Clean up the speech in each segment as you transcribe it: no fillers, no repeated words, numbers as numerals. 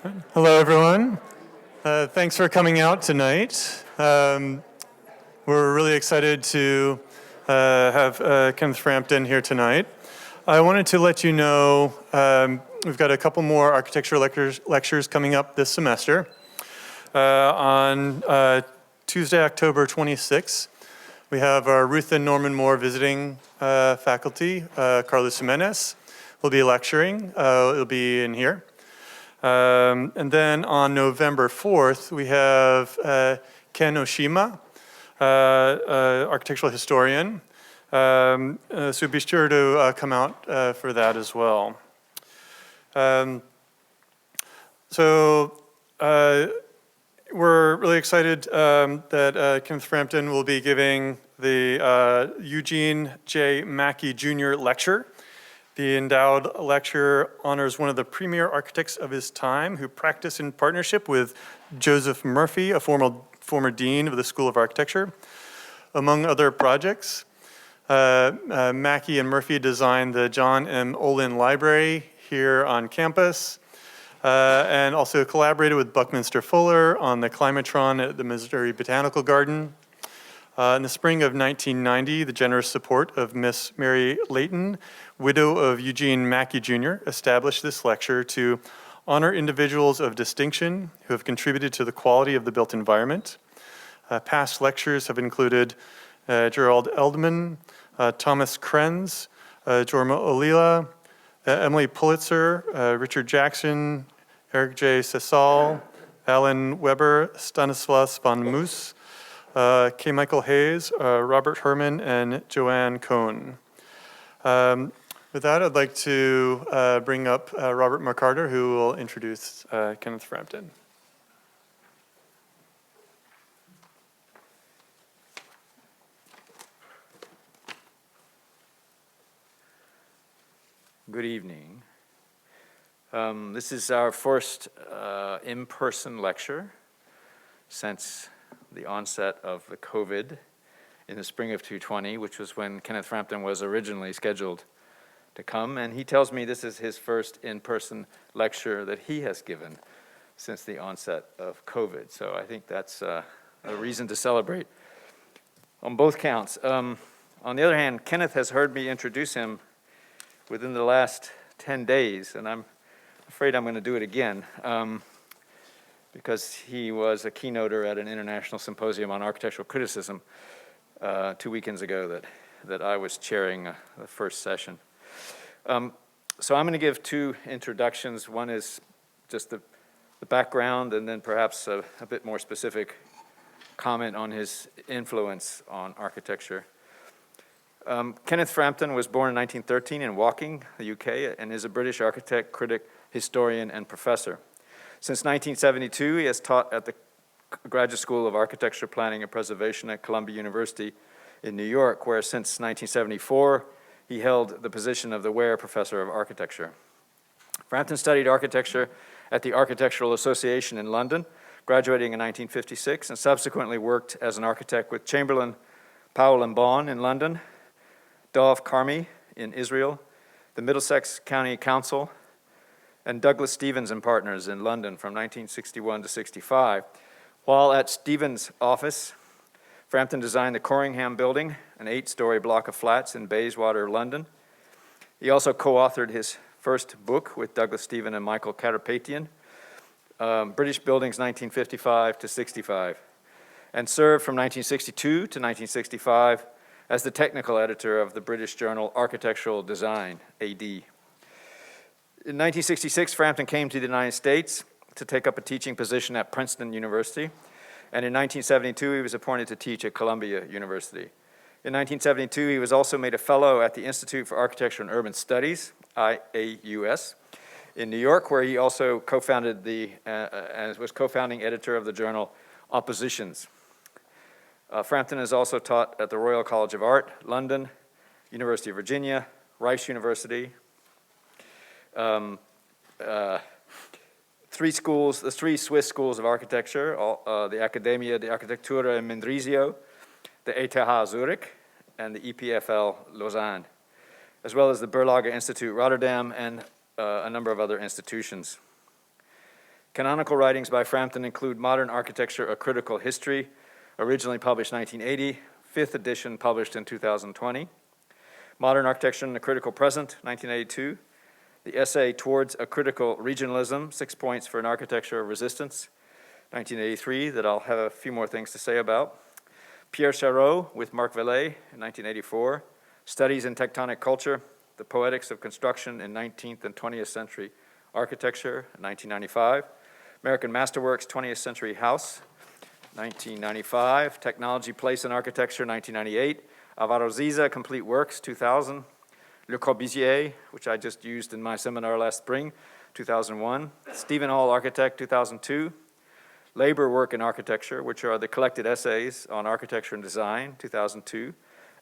Hello, everyone. Thanks for coming out tonight. We're really excited to have Kenneth Frampton here tonight. I wanted to let you know we've got a couple more architecture lectures coming up this semester. On Tuesday, October 26th, we have our Ruth and Norman Moore visiting faculty. Carlos Jimenez will be lecturing. It'll be in here. And then on November 4th, we have Ken Oshima, architectural historian. So be sure to come out for that as well. We're really excited that Kenneth Frampton will be giving the Eugene J. Mackey Jr. lecture. The endowed lecture honors one of the premier architects of his time who practiced in partnership with Joseph Murphy, a former dean of the School of Architecture. Among other projects, Mackey and Murphy designed the John M. Olin Library here on campus, and also collaborated with Buckminster Fuller on the Climatron at the Missouri Botanical Garden. In the spring of 1990, the generous support of Miss Mary Layton, widow of Eugene Mackey Jr., established this lecture to honor individuals of distinction who have contributed to the quality of the built environment. Past lectures have included Gerald Eldman, Thomas Krenz, Jorma Olila, Emily Pulitzer, Richard Jackson, Eric J. Sesal, Alan Weber, Stanislas von Moos, K. Michael Hayes, Robert Herman, and Joanne Cohn. With that, I'd like to bring up Robert McCarter, who will introduce Kenneth Frampton. Good evening. This is our first in-person lecture since the onset of the COVID in the spring of 2020, which was when Kenneth Frampton was originally scheduled to come. And he tells me this is his first in-person lecture that he has given since the onset of COVID. So I think that's a reason to celebrate on both counts. On the other hand, Kenneth has heard me introduce him within the last 10 days, and I'm afraid I'm going to do it again. Because he was a keynoter at an international symposium on architectural criticism 2 weekends ago that I was chairing the first session. So I'm going to give two introductions. One is just the background, and then perhaps a bit more specific comment on his influence on architecture. Kenneth Frampton was born in 1913 in Woking, the UK, and is a British architect, critic, historian, and professor. Since 1972, he has taught at the Graduate School of Architecture, Planning, and Preservation at Columbia University in New York, where since 1974, he held the position of the Ware Professor of Architecture. Frampton studied architecture at the Architectural Association in London, graduating in 1956, and subsequently worked as an architect with Chamberlain, Powell and Bawn in London, Dov Karmi in Israel, the Middlesex County Council, and Douglas Stevens and Partners in London from 1961 to 65. While at Stevens' office, Frampton designed the Corringham Building, an 8-story block of flats in Bayswater, London. He also co-authored his first book with Douglas Stevens and Michael Karapetian, British Buildings 1955 to 65, and served from 1962 to 1965 as the technical editor of the British journal Architectural Design, AD. In 1966, Frampton came to the United States to take up a teaching position at Princeton University, and in 1972, he was appointed to teach at Columbia University. In 1972, he was also made a fellow at the Institute for Architecture and Urban Studies, IAUS, in New York, where he also co-founded and was co-founding editor of the journal Oppositions. Frampton has also taught at the Royal College of Art, London, University of Virginia, Rice University, the three Swiss schools of architecture, the Accademia di Architettura in Mendrisio, the ETH Zurich, and the EPFL Lausanne, as well as the Berlage Institute Rotterdam and a number of other institutions. Canonical writings by Frampton include Modern Architecture, A Critical History, originally published 1980, 5th edition published in 2020. Modern Architecture in the Critical Present, 1982. The Essay Towards a Critical Regionalism, 6 Points for an Architecture of Resistance, 1983, that I'll have a few more things to say about. Pierre Charot with Marc Vallée in 1984. Studies in Tectonic Culture, The Poetics of Construction in 19th and 20th Century Architecture, 1995. American Masterworks, 20th Century House, 1995. Technology, Place, and Architecture, 1998. Alvaro Ziza, Complete Works, 2000. Le Corbusier, which I just used in my seminar last spring, 2001. Stephen Hall, Architect, 2002. Labor, Work, and Architecture, which are the collected essays on architecture and design, 2002.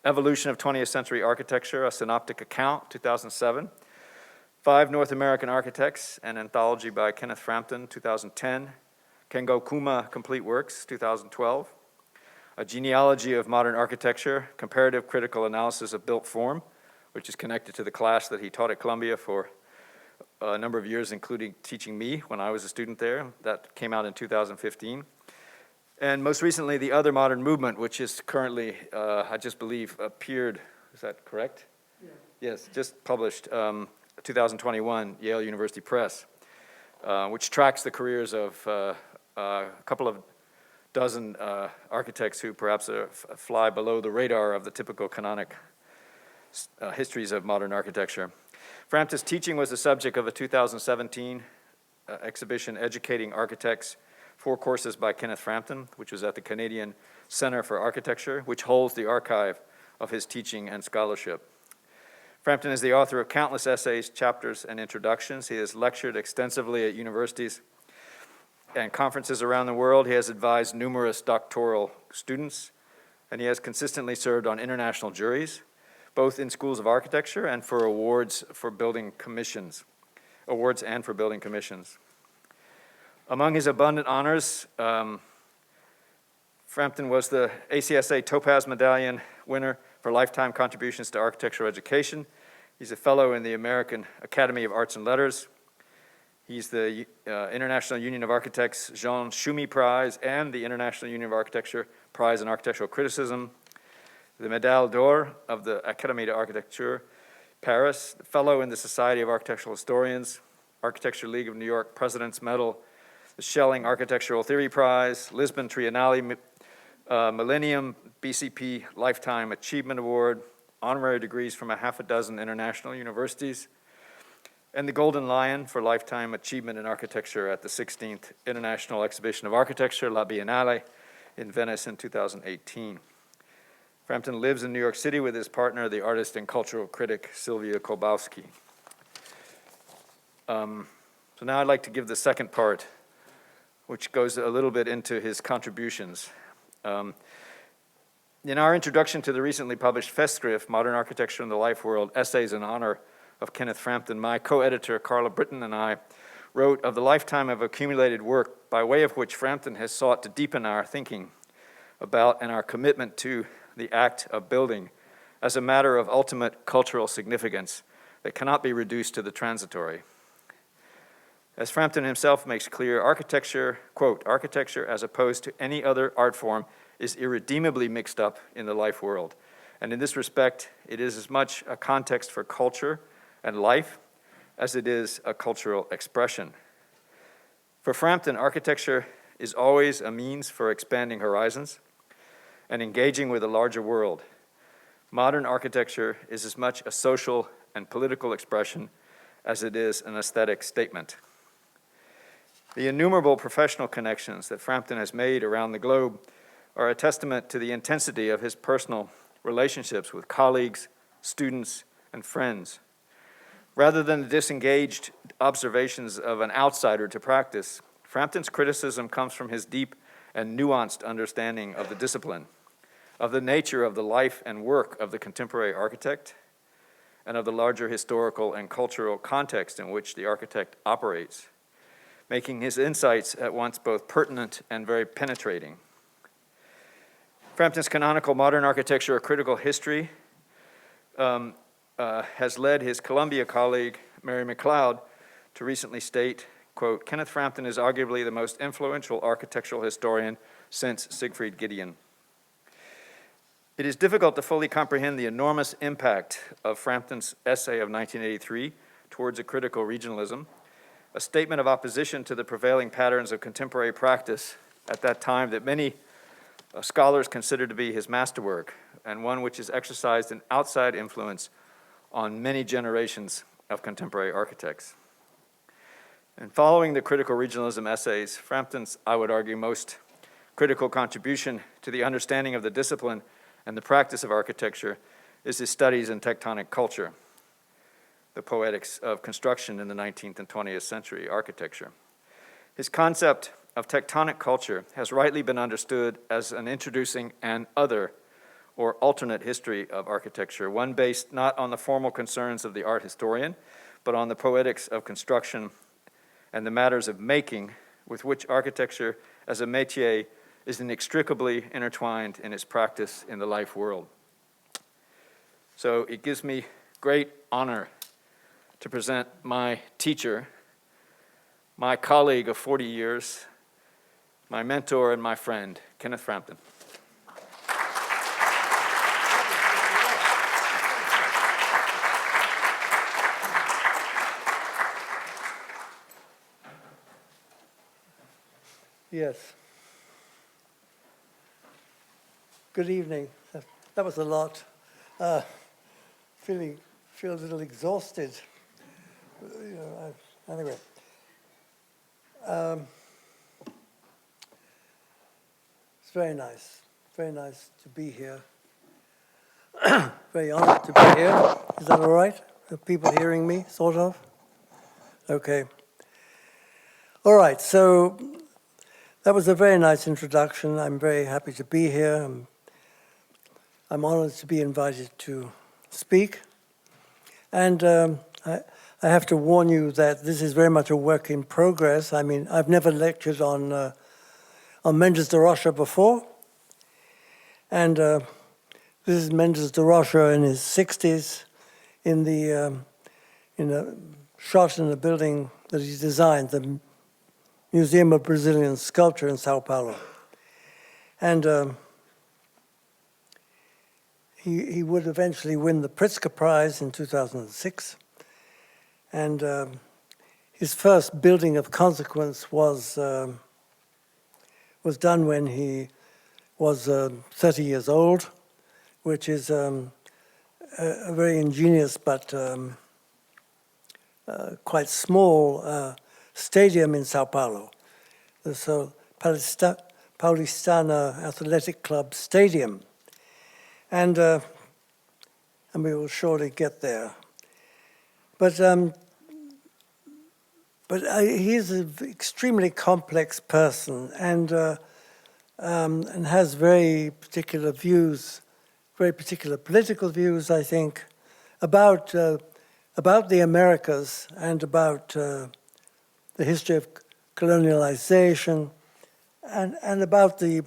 Evolution of 20th Century Architecture, a synoptic account, 2007. 5 North American Architects, an anthology by Kenneth Frampton, 2010. Kengo Kuma, Complete Works, 2012. A Genealogy of Modern Architecture, Comparative Critical Analysis of Built Form, which is connected to the class that he taught at Columbia for a number of years, including teaching me when I was a student there. That came out in 2015. And most recently, The Other Modern Movement, which is currently, I just believe, appeared, is that correct? Yeah. Yes, just published 2021, Yale University Press, which tracks the careers of a couple of dozen architects who perhaps fly below the radar of the typical canonic histories of modern architecture. Frampton's teaching was the subject of a 2017 exhibition, Educating Architects, 4 courses by Kenneth Frampton, which was at the Canadian Center for Architecture, which holds the archive of his teaching and scholarship. Frampton is the author of countless essays, chapters, and introductions. He has lectured extensively at universities and conferences around the world. He has advised numerous doctoral students, and he has consistently served on international juries, both in schools of architecture and for awards for building commissions. Among his abundant honors, Frampton was the ACSA Topaz Medallion winner for lifetime contributions to architectural education. He's a fellow in the American Academy of Arts and Letters. He's the International Union of Architects Jean Schumi Prize and the International Union of Architecture Prize in Architectural Criticism, the Médaille d'Or of the Académie d'Architecture, Paris, fellow in the Society of Architectural Historians, Architecture League of New York President's Medal, the Schelling Architectural Theory Prize, Lisbon Triennale Millennium BCP Lifetime Achievement Award, honorary degrees from a half a dozen international universities, and the Golden Lion for Lifetime Achievement in Architecture at the 16th International Exhibition of Architecture, La Biennale, in Venice in 2018. Frampton lives in New York City with his partner, the artist and cultural critic Sylvia Kolbowski. So now I'd like to give the second part, which goes a little bit into his contributions. In our introduction to the recently published Festschrift, Modern Architecture in the Life World, Essays in Honor of Kenneth Frampton, my co-editor Carla Britton and I wrote of the lifetime of accumulated work by way of which Frampton has sought to deepen our thinking about and our commitment to the act of building as a matter of ultimate cultural significance that cannot be reduced to the transitory. As Frampton himself makes clear, architecture, quote, architecture as opposed to any other art form is irredeemably mixed up in the life world. And in this respect, it is as much a context for culture and life as it is a cultural expression. For Frampton, architecture is always a means for expanding horizons and engaging with a larger world. Modern architecture is as much a social and political expression as it is an aesthetic statement. The innumerable professional connections that Frampton has made around the globe are a testament to the intensity of his personal relationships with colleagues, students, and friends. Rather than the disengaged observations of an outsider to practice, Frampton's criticism comes from his deep and nuanced understanding of the discipline, of the nature of the life and work of the contemporary architect, and of the larger historical and cultural context in which the architect operates, making his insights at once both pertinent and very penetrating. Frampton's canonical Modern Architecture, A Critical History, has led his Columbia colleague, Mary McLeod, to recently state, quote, Kenneth Frampton is arguably the most influential architectural historian since Siegfried Giedion. It is difficult to fully comprehend the enormous impact of Frampton's essay of 1983, Towards a Critical Regionalism, a statement of opposition to the prevailing patterns of contemporary practice at that time that many scholars consider to be his masterwork, and one which has exercised an outside influence on many generations of contemporary architects. And following the critical regionalism essays, Frampton's, I would argue, most critical contribution to the understanding of the discipline and the practice of architecture is his studies in tectonic culture, the poetics of construction in the 19th and 20th century architecture. His concept of tectonic culture has rightly been understood as an introducing an other or alternate history of architecture, one based not on the formal concerns of the art historian, but on the poetics of construction and the matters of making with which architecture as a métier is inextricably intertwined in its practice in the life world. So it gives me great honor to present my teacher, my colleague of 40 years, my mentor and my friend, Kenneth Frampton. Yes. Good evening. That was a lot. Feel a little exhausted. Anyway. It's very nice. Very nice to be here. Very honored to be here. Is that all right? Are people hearing me, sort of? Okay. All right, so that was a very nice introduction. I'm very happy to be here. I'm honored to be invited to speak. And I have to warn you that this is very much a work in progress. I mean, I've never lectured on Mendes da Rocha before. And this is Mendes da Rocha in his 60s in a shot in a building that he designed, the Museum of Brazilian Sculpture in Sao Paulo. And he would eventually win the Pritzker Prize in 2006. And his first building of consequence was done when he was 30 years old, which is a very ingenious but quite small stadium in Sao Paulo. So Paulistana Athletic Club Stadium. And we will surely get there. But he's an extremely complex person and has very particular views, very particular political views, I think, about the Americas and about the history of colonialization and about the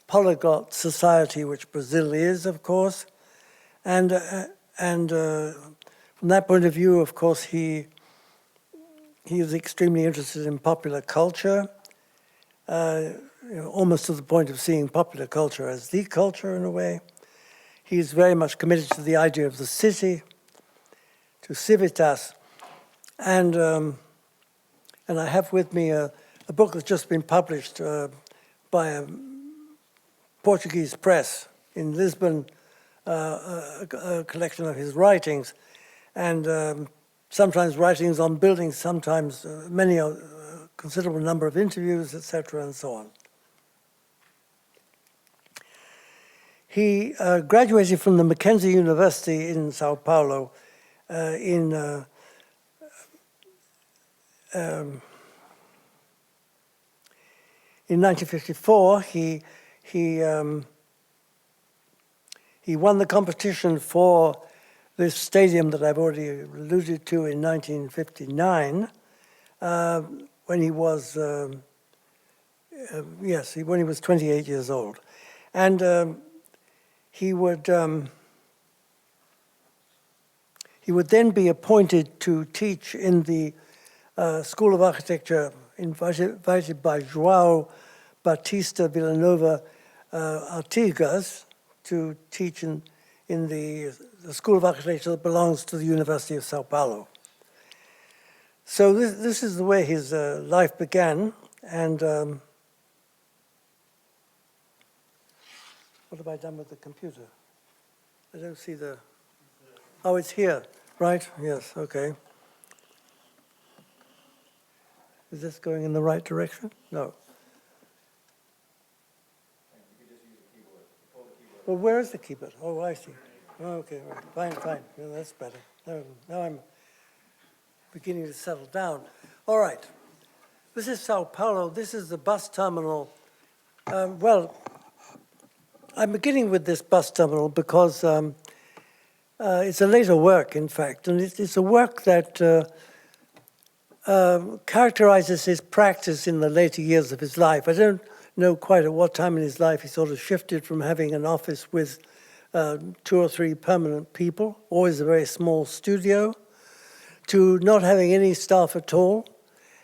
polyglot society which Brazil is, of course. And from that point of view, of course, he is extremely interested in popular culture, almost to the point of seeing popular culture as the culture in a way. He's very much committed to the idea of the city, to civitas, and I have with me a book that's just been published by a Portuguese press in Lisbon, a collection of his writings, and sometimes writings on buildings, sometimes a considerable number of interviews, etc., and so on. He graduated from the Mackenzie University in Sao Paulo in 1954. He won the competition for this stadium that I've already alluded to in 1959, when he was, when he was 28 years old. And he would then be appointed to teach in the School of Architecture, invited by João Batista Villanova Artigas to teach in the School of Architecture that belongs to the University of Sao Paulo. So this is the way his life began, and what have I done with the computer? I don't see the, oh, it's here, right? Yes, okay. Is this going in the right direction? No. Well, where is the keyboard? Oh, I see. Oh, okay, right. Fine. Yeah, that's better. Now I'm beginning to settle down. All right. This is Sao Paulo. This is the bus terminal. Well, I'm beginning with this bus terminal because it's a later work, in fact, and it's a work that characterizes his practice in the later years of his life. I don't know quite at what time in his life he sort of shifted from having an office with 2 or 3 permanent people, always a very small studio, to not having any staff at all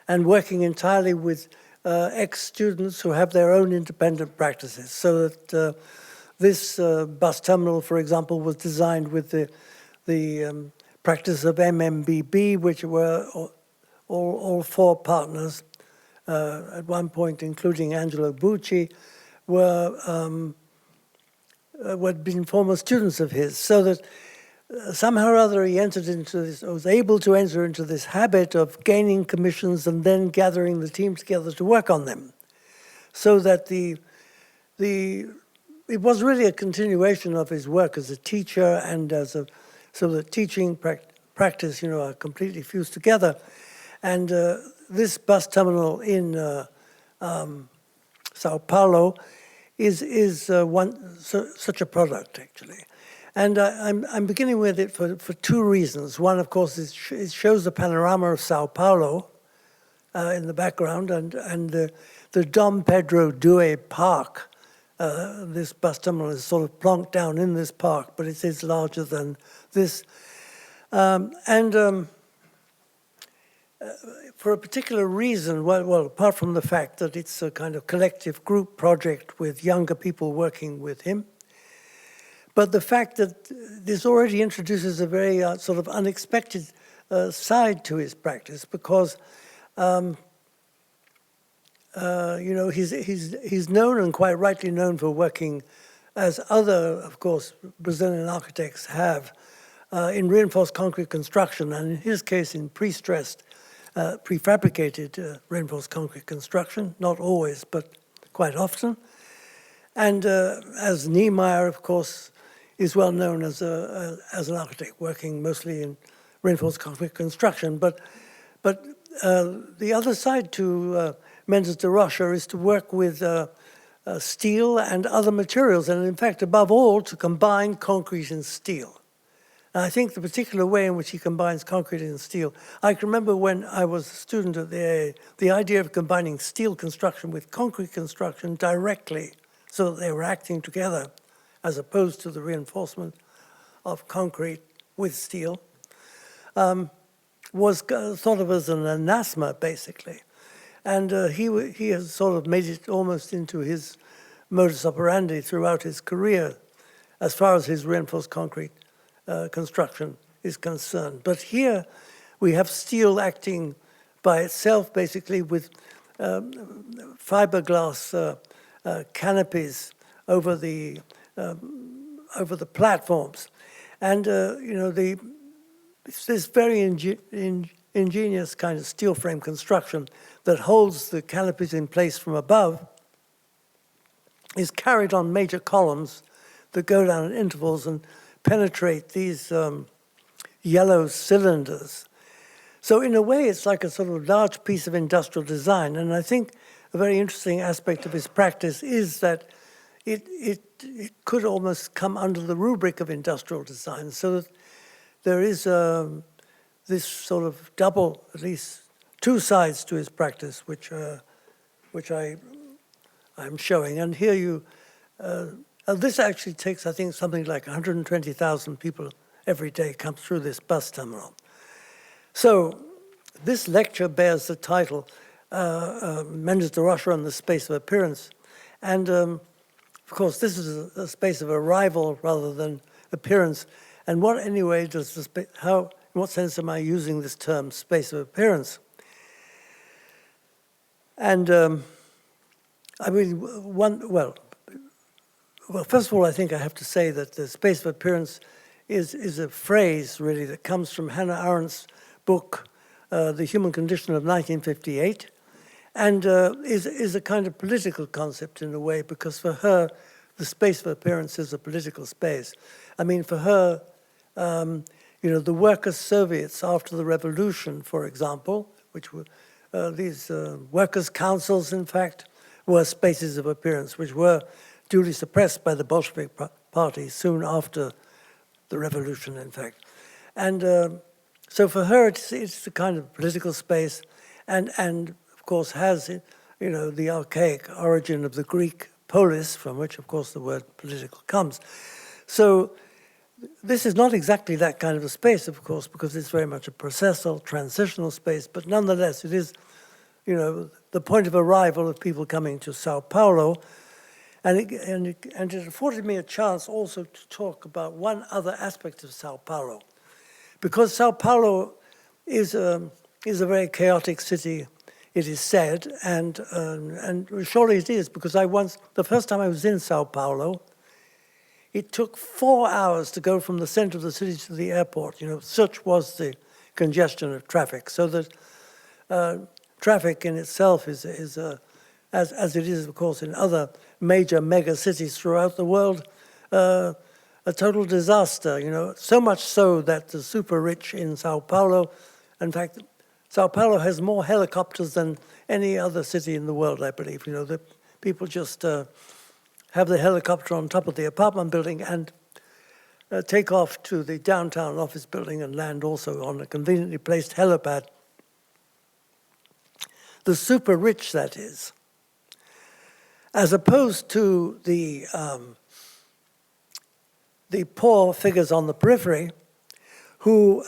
and working entirely with ex-students who have their own independent practices. So that this bus terminal, for example, was designed with the practice of MMBB, which were all 4 partners, at one point including Angelo Bucci, had been former students of his, so that somehow or other he entered into this, was able to enter into this habit of gaining commissions and then gathering the team together to work on them. So that it was really a continuation of his work as a teacher and so the teaching practice, are completely fused together. And this bus terminal in Sao Paulo is such a product, actually. And I'm beginning with it for 2 reasons. One, of course, is it shows the panorama of Sao Paulo in the background, and the Dom Pedro Due Park. This bus terminal is sort of plonked down in this park, but it is larger than this. For a particular reason, well, apart from the fact that it's a kind of collective group project with younger people working with him, but the fact that this already introduces a very sort of unexpected side to his practice, because he's known, and quite rightly known, for working, as other, of course, Brazilian architects have, in reinforced concrete construction, and in his case in pre-stressed, prefabricated reinforced concrete construction, not always, but quite often. And as Niemeyer, of course, is well known as an architect working mostly in reinforced concrete construction. But the other side to Mendes da Rocha is to work with steel and other materials, and in fact, above all, to combine concrete and steel. And I think the particular way in which he combines concrete and steel, I can remember when I was a student at the idea of combining steel construction with concrete construction directly, so that they were acting together, as opposed to the reinforcement of concrete with steel, was thought of as an anathema, basically. And he has sort of made it almost into his modus operandi throughout his career, as far as his reinforced concrete construction is concerned. But here we have steel acting by itself, basically, with fiberglass canopies over the platforms, and it's this very ingenious kind of steel frame construction that holds the canopies in place from above, is carried on major columns that go down at intervals and penetrate these yellow cylinders. So in a way, it's like a sort of large piece of industrial design. And I think a very interesting aspect of his practice is that it could almost come under the rubric of industrial design, so that there is this sort of double, at least 2 sides to his practice, which I'm showing. And here this actually takes, I think, something like 120,000 people every day come through this bus terminal. So this lecture bears the title Mendes da Rocha and the Space of Appearance. And of course, this is a space of arrival rather than appearance. And what, anyway, does the in what sense am I using this term, space of appearance? And I mean, well, first of all, I think I have to say that the space of appearance is a phrase, really, that comes from Hannah Arendt's book, The Human Condition of 1958, and is a kind of political concept in a way, because for her, the space of appearance is a political space. I mean, for her, you know, the workers' Soviets after the revolution, for example, which were these workers' councils, in fact, were spaces of appearance, which were duly suppressed by the Bolshevik party soon after the revolution, in fact. And so for her, it's a kind of political space, and of course has, you know, the archaic origin of the Greek polis, from which, of course, the word political comes. So this is not exactly that kind of a space, of course, because it's very much a processual, transitional space, but nonetheless, it is, you know, the point of arrival of people coming to Sao Paulo. And it afforded me a chance also to talk about one other aspect of Sao Paulo. Because Sao Paulo is a very chaotic city, it is said, and surely it is, because the first time I was in Sao Paulo, it took 4 hours to go from the center of the city to the airport. You know, such was the congestion of traffic. So that traffic in itself is as it is, of course, in other major mega cities throughout the world, a total disaster, you know, so much so that the super rich in Sao Paulo, in fact, Sao Paulo has more helicopters than any other city in the world, I believe. You know, the people just have the helicopter on top of the apartment building and take off to the downtown office building and land also on a conveniently placed helipad. The super rich, that is, as opposed to the poor figures on the periphery, who,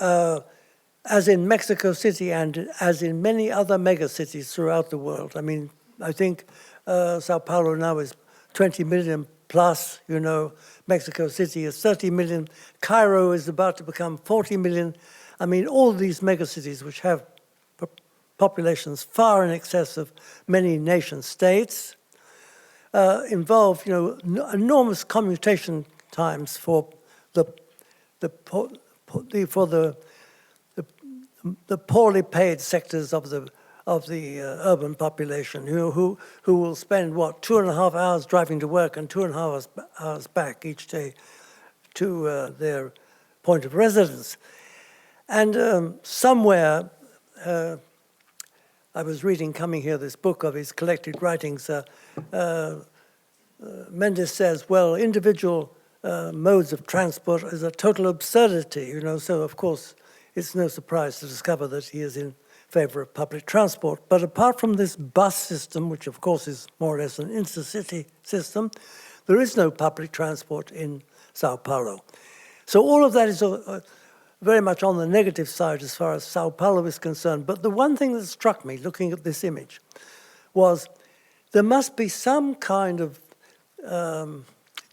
as in Mexico City and as in many other megacities throughout the world, I mean, I think Sao Paulo now is 20 million plus, you know, Mexico City is 30 million, Cairo is about to become 40 million. I mean, all these megacities which have populations far in excess of many nation states, involve, you know, enormous commutation times for the poorly paid sectors of the urban population, you know, who will spend 2.5 hours driving to work and 2.5 hours back each day to their point of residence. And somewhere, I was reading, coming here, this book of his collected writings. Mendes says, well, individual modes of transport is a total absurdity, you know, so of course it's no surprise to discover that he is in favor of public transport. But apart from this bus system, which of course is more or less an intercity system, there is no public transport in Sao Paulo. So all of that is very much on the negative side as far as Sao Paulo is concerned. But the one thing that struck me looking at this image was there must be some kind of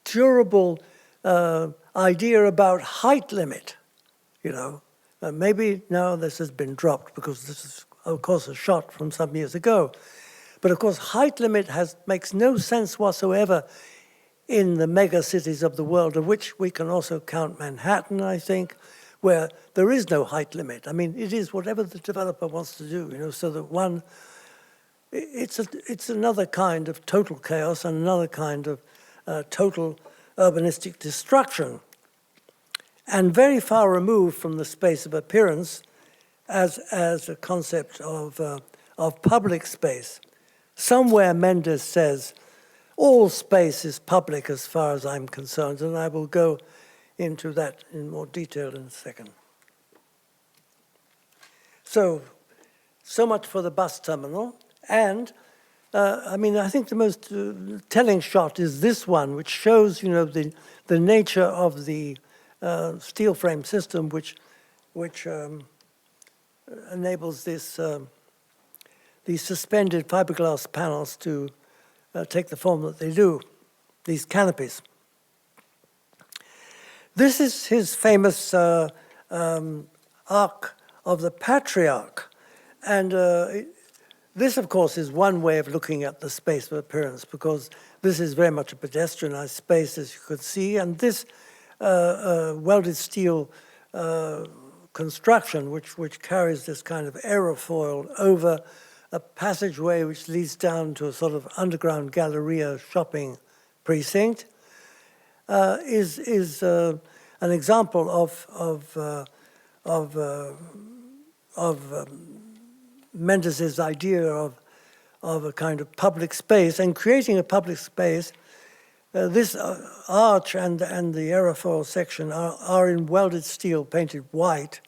durable idea about height limit, you know. Maybe now this has been dropped because this is, of course, a shot from some years ago. But of course, height limit makes no sense whatsoever in the mega cities of the world, of which we can also count Manhattan, I think, where there is no height limit. I mean, it is whatever the developer wants to do, you know, so that it's another kind of total chaos and another kind of total urbanistic destruction, and very far removed from the space of appearance as a concept of public space. Somewhere Mendes says, all space is public as far as I'm concerned, and I will go into that in more detail in a second. So much for the bus terminal. And I mean, I think the most telling shot is this one, which shows, you know, the nature of the steel frame system, which enables this, these suspended fiberglass panels to take the form that they do, these canopies. This is his famous Ark of the Patriarch. And this, of course, is one way of looking at the space of appearance, because this is very much a pedestrianized space, as you could see. And this welded steel construction, which carries this kind of aerofoil over a passageway which leads down to a sort of underground galleria shopping precinct, is an example of Mendes's idea of a kind of public space, and creating a public space. This arch and the aerofoil section are in welded steel painted white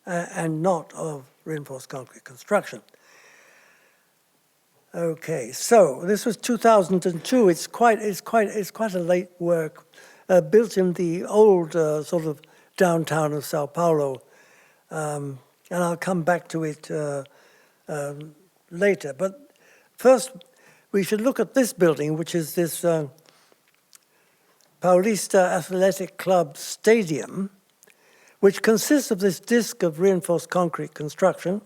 and not of reinforced concrete construction. Okay, so this was 2002. It's quite a late work, built in the old sort of downtown of Sao Paulo, and I'll come back to it later. But first, we should look at this building, which is this Paulista Athletic Club Stadium, which consists of this disc of reinforced concrete construction.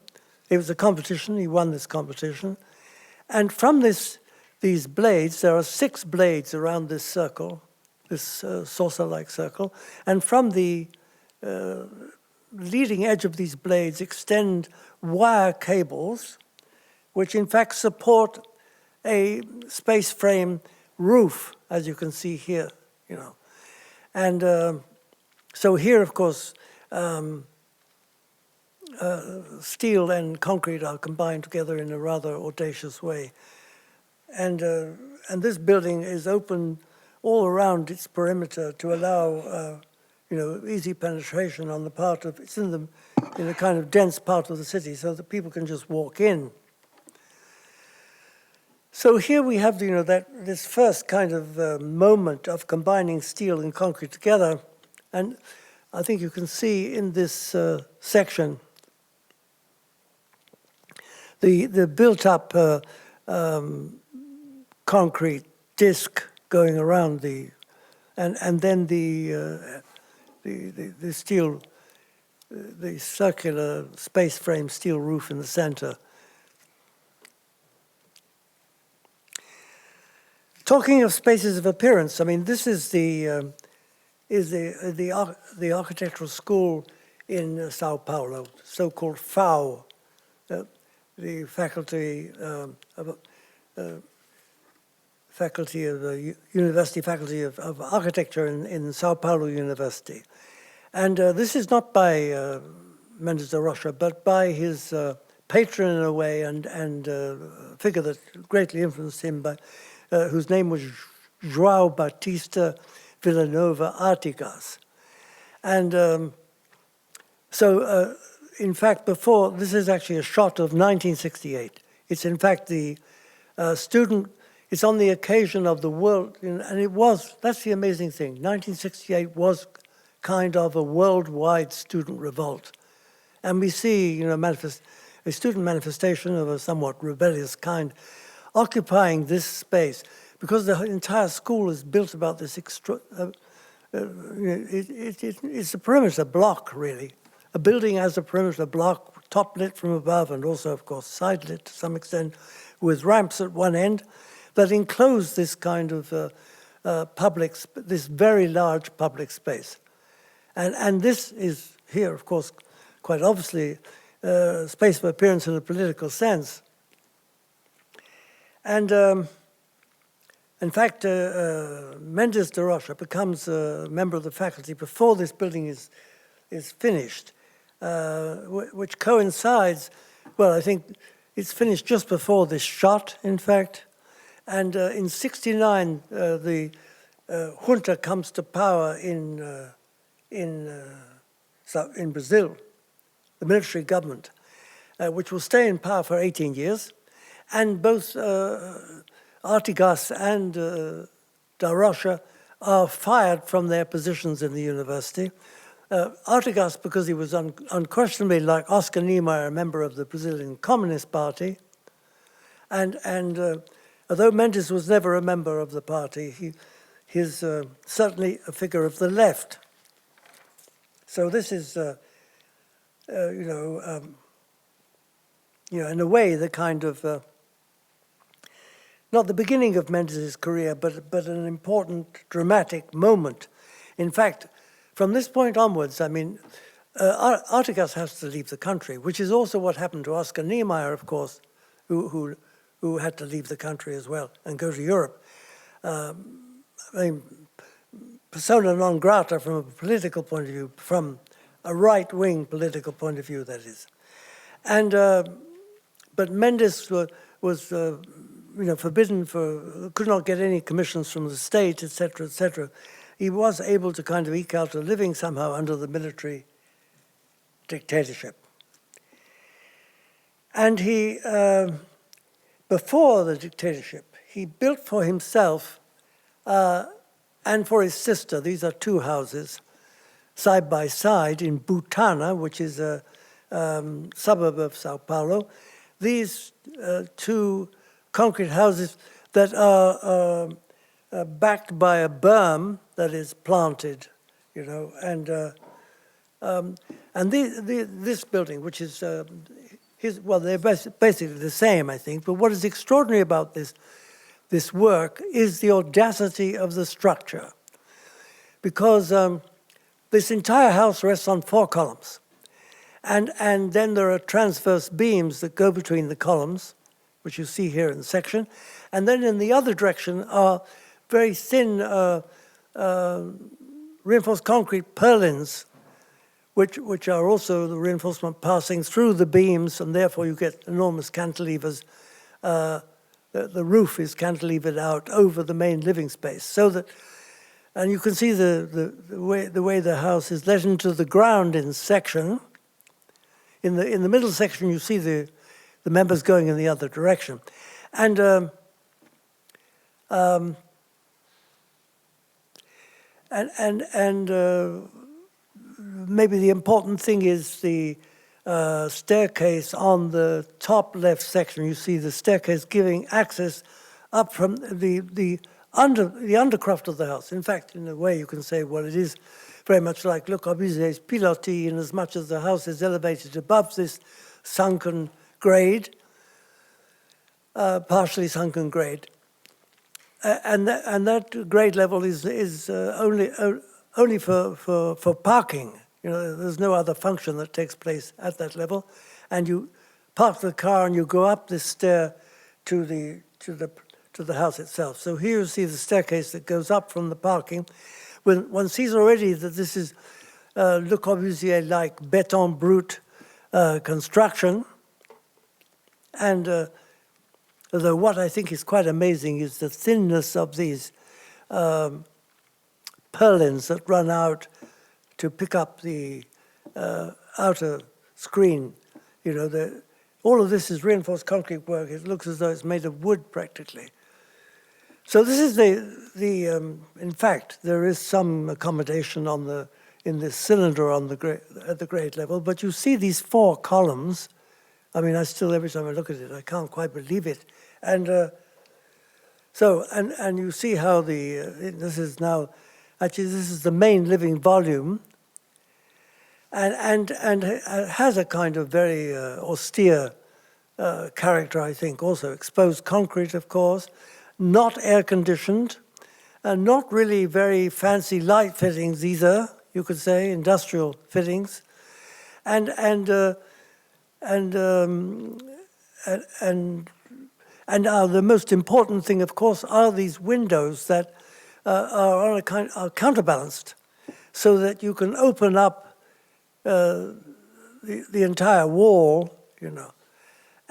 It was a competition. He won this competition. And from these blades, there are 6 blades around this circle, this saucer-like circle. And from the leading edge of these blades extend wire cables, which in fact support a space frame roof, as you can see here, you know. And so here, of course, steel and concrete are combined together in a rather audacious way. And this building is open all around its perimeter to allow easy penetration on the part of, it's in a kind of dense part of the city, so that people can just walk in. So here we have, this first kind of moment of combining steel and concrete together, and I think you can see in this section the built-up concrete disc going around and then the steel, the circular space frame steel roof in the center. Talking of spaces of appearance, I mean, this is the architectural school in Sao Paulo, so-called FAO, the faculty of the University Faculty of Architecture in Sao Paulo University. And this is not by Mendes da Rocha, but by his patron in a way, and figure that greatly influenced him, whose name was João Batista Villanova Artigas. And so, in fact, before, this is actually a shot of 1968. It's in fact the student, it's on the occasion of the world, and it was, that's the amazing thing, 1968 was kind of a worldwide student revolt. And we see, a student manifestation of a somewhat rebellious kind occupying this space, because the entire school is built about this it's a perimeter block, really. A building as a perimeter block, top lit from above and also, of course, side lit to some extent, with ramps at one end that enclose this kind of this very large public space. And this is here, of course, quite obviously, space of appearance in a political sense. And in fact, Mendes da Rocha becomes a member of the faculty before this building is finished, which coincides, well, I think it's finished just before this shot, in fact. And in '69, the junta comes to power in Brazil, the military government, which will stay in power for 18 years. And both Artigas and da Rocha are fired from their positions in the university. Artigas, because he was unquestionably, like Oscar Niemeyer, a member of the Brazilian Communist Party, and although Mendes was never a member of the party, he's certainly a figure of the left. So this is, in a way, the kind of not the beginning of Mendes' career, but an important dramatic moment. In fact, from this point onwards, I mean, Artigas has to leave the country, which is also what happened to Oscar Niemeyer, of course, who had to leave the country as well and go to Europe. I mean, persona non grata from a political point of view, from a right-wing political point of view, that is. And but Mendes was forbidden could not get any commissions from the state, etc., etc. He was able to kind of eke out a living somehow under the military dictatorship. And he, before the dictatorship, he built for himself and for his sister, these are two houses, side by side in Butana, which is a suburb of Sao Paulo. These two concrete houses that are backed by a berm that is planted, and this building, which is they're basically the same, I think. But what is extraordinary about this work is the audacity of the structure, because this entire house rests on 4 columns, and then there are transverse beams that go between the columns, which you see here in the section, and then in the other direction are very thin reinforced concrete purlins, which are also the reinforcement passing through the beams, and therefore you get enormous cantilevers. The roof is cantilevered out over the main living space, so that, and you can see the way the house is let into the ground in section. In the middle section, you see the members going in the other direction, and maybe the important thing is the staircase on the top left section. You see the staircase giving access up from the undercroft of the house. In fact, in a way, you can say, well, it is very much like Le Corbusier's pilotis, in as much as the house is elevated above this sunken grade, partially sunken grade, and that grade level is only for parking. There's no other function that takes place at that level, and you park the car and you go up this stair to the house itself. So here you see the staircase that goes up from the parking. When one sees already that this is Le Corbusier-like béton brut construction, and although what I think is quite amazing is the thinness of these purlins that run out to pick up the outer screen. All of this is reinforced concrete work. It looks as though it's made of wood practically. So this is in fact, there is some accommodation in this cylinder at the grade level, but you see these 4 columns. I mean, every time I look at it, I can't quite believe it. And and you see how this is the main living volume, and has a kind of very austere character, I think, also. Exposed concrete, of course, not air-conditioned, and not really very fancy light fittings either, you could say, industrial fittings. And the most important thing, of course, are these windows that are counterbalanced, so that you can open up the entire wall,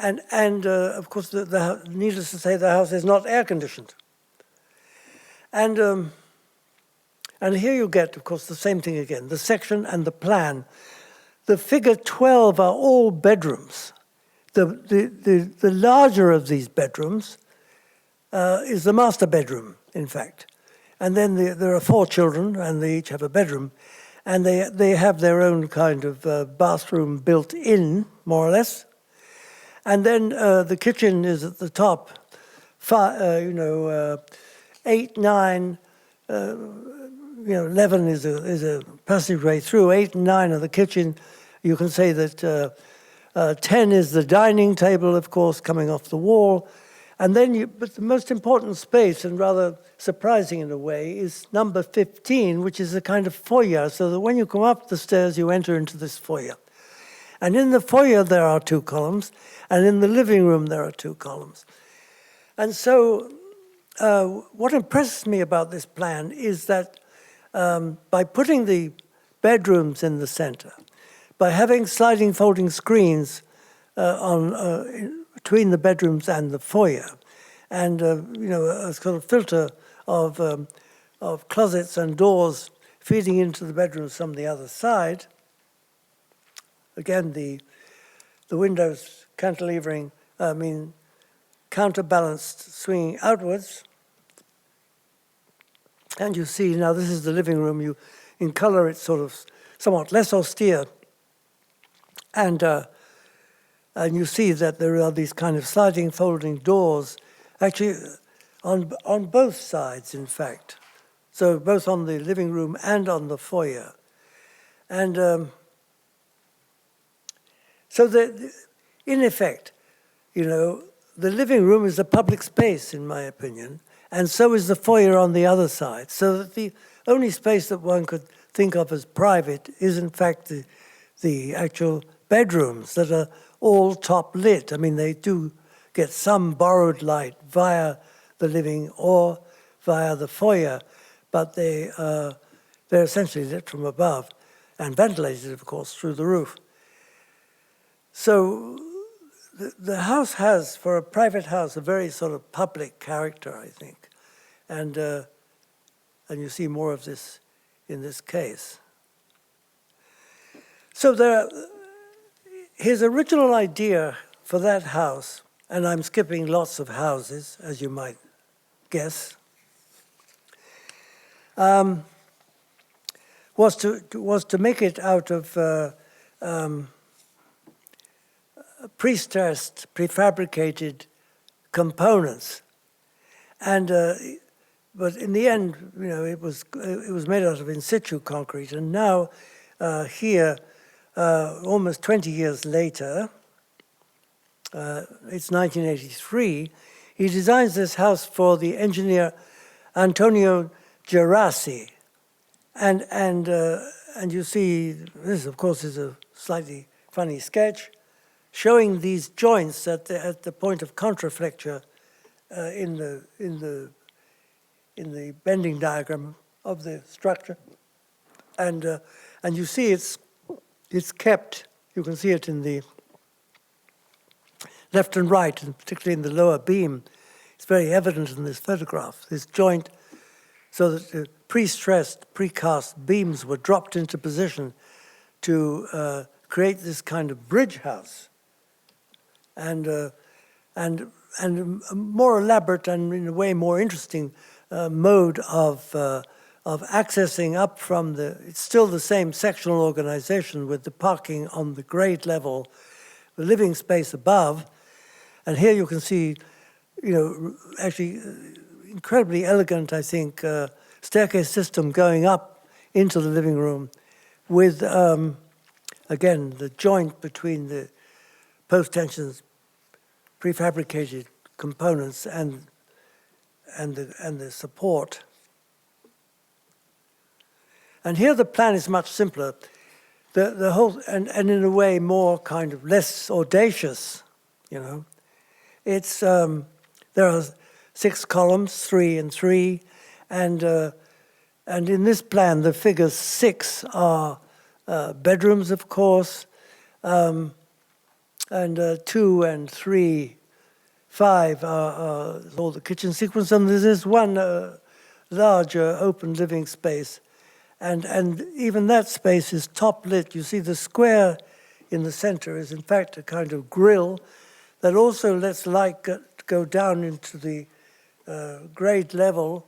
and of course, needless to say, the house is not air conditioned. And here you get, of course, the same thing again: the section and the plan. The figure 12 are all bedrooms. The larger of these bedrooms is the master bedroom, in fact. And then there are 4 children, and they each have a bedroom. And they have their own kind of bathroom built in, more or less. And then the kitchen is at the top, 8, 9, 11 is a passageway through. 8 and 9 are the kitchen. You can say that 10 is the dining table, of course, coming off the wall. And then, but the most important space, and rather surprising in a way, is number 15, which is a kind of foyer, so that when you come up the stairs, you enter into this foyer. And in the foyer, there are 2 columns, and in the living room, there are 2 columns. And so what impresses me about this plan is that by putting the bedrooms in the center, by having sliding folding screens between the bedrooms and the foyer, and a sort of filter of closets and doors feeding into the bedrooms from the other side. Again, the windows cantilevering, counterbalanced, swinging outwards. And you see now this is the living room. In color, it's sort of somewhat less austere, and you see that there are these kind of sliding, folding doors, actually on both sides, in fact. So both on the living room and on the foyer. And so that, in effect, the living room is a public space, in my opinion, and so is the foyer on the other side. So that the only space that one could think of as private is, in fact, the actual bedrooms that are all top lit. I mean, they do get some borrowed light via the living or via the foyer, but they're essentially lit from above and ventilated, of course, through the roof. So the house has, for a private house, a very sort of public character, I think. And you see more of this in this case. So his original idea for that house, and I'm skipping lots of houses, as you might guess, was to make it out of pre-stressed, prefabricated components, and but in the end, it was made out of in situ concrete, and now here, almost 20 years later, it's 1983. He designs this house for the engineer Antonio Gerasi, and you see this, of course, is a slightly funny sketch showing these joints at the point of contraflexure in the bending diagram of the structure, and you see it's kept. You can see it in the left and right, and particularly in the lower beam. It's very evident in this photograph. This joint, so that the pre-stressed, precast beams were dropped into position to create this kind of bridge house, and a more elaborate and in a way more interesting mode of accessing up from it's still the same sectional organization with the parking on the grade level, the living space above, and here you can see, actually incredibly elegant, I think, staircase system going up into the living room with, again, the joint between the post-tensions prefabricated components and the support. And here the plan is much simpler. The whole, and in a way more kind of less audacious, It's, there are 6 columns, 3 and 3, and in this plan the figures 6 are bedrooms, of course, and 2 and 3, 5 are all the kitchen sequence, and there's this one larger open living space, and even that space is top lit. You see the square in the center is in fact a kind of grill that also lets light go down into the grade level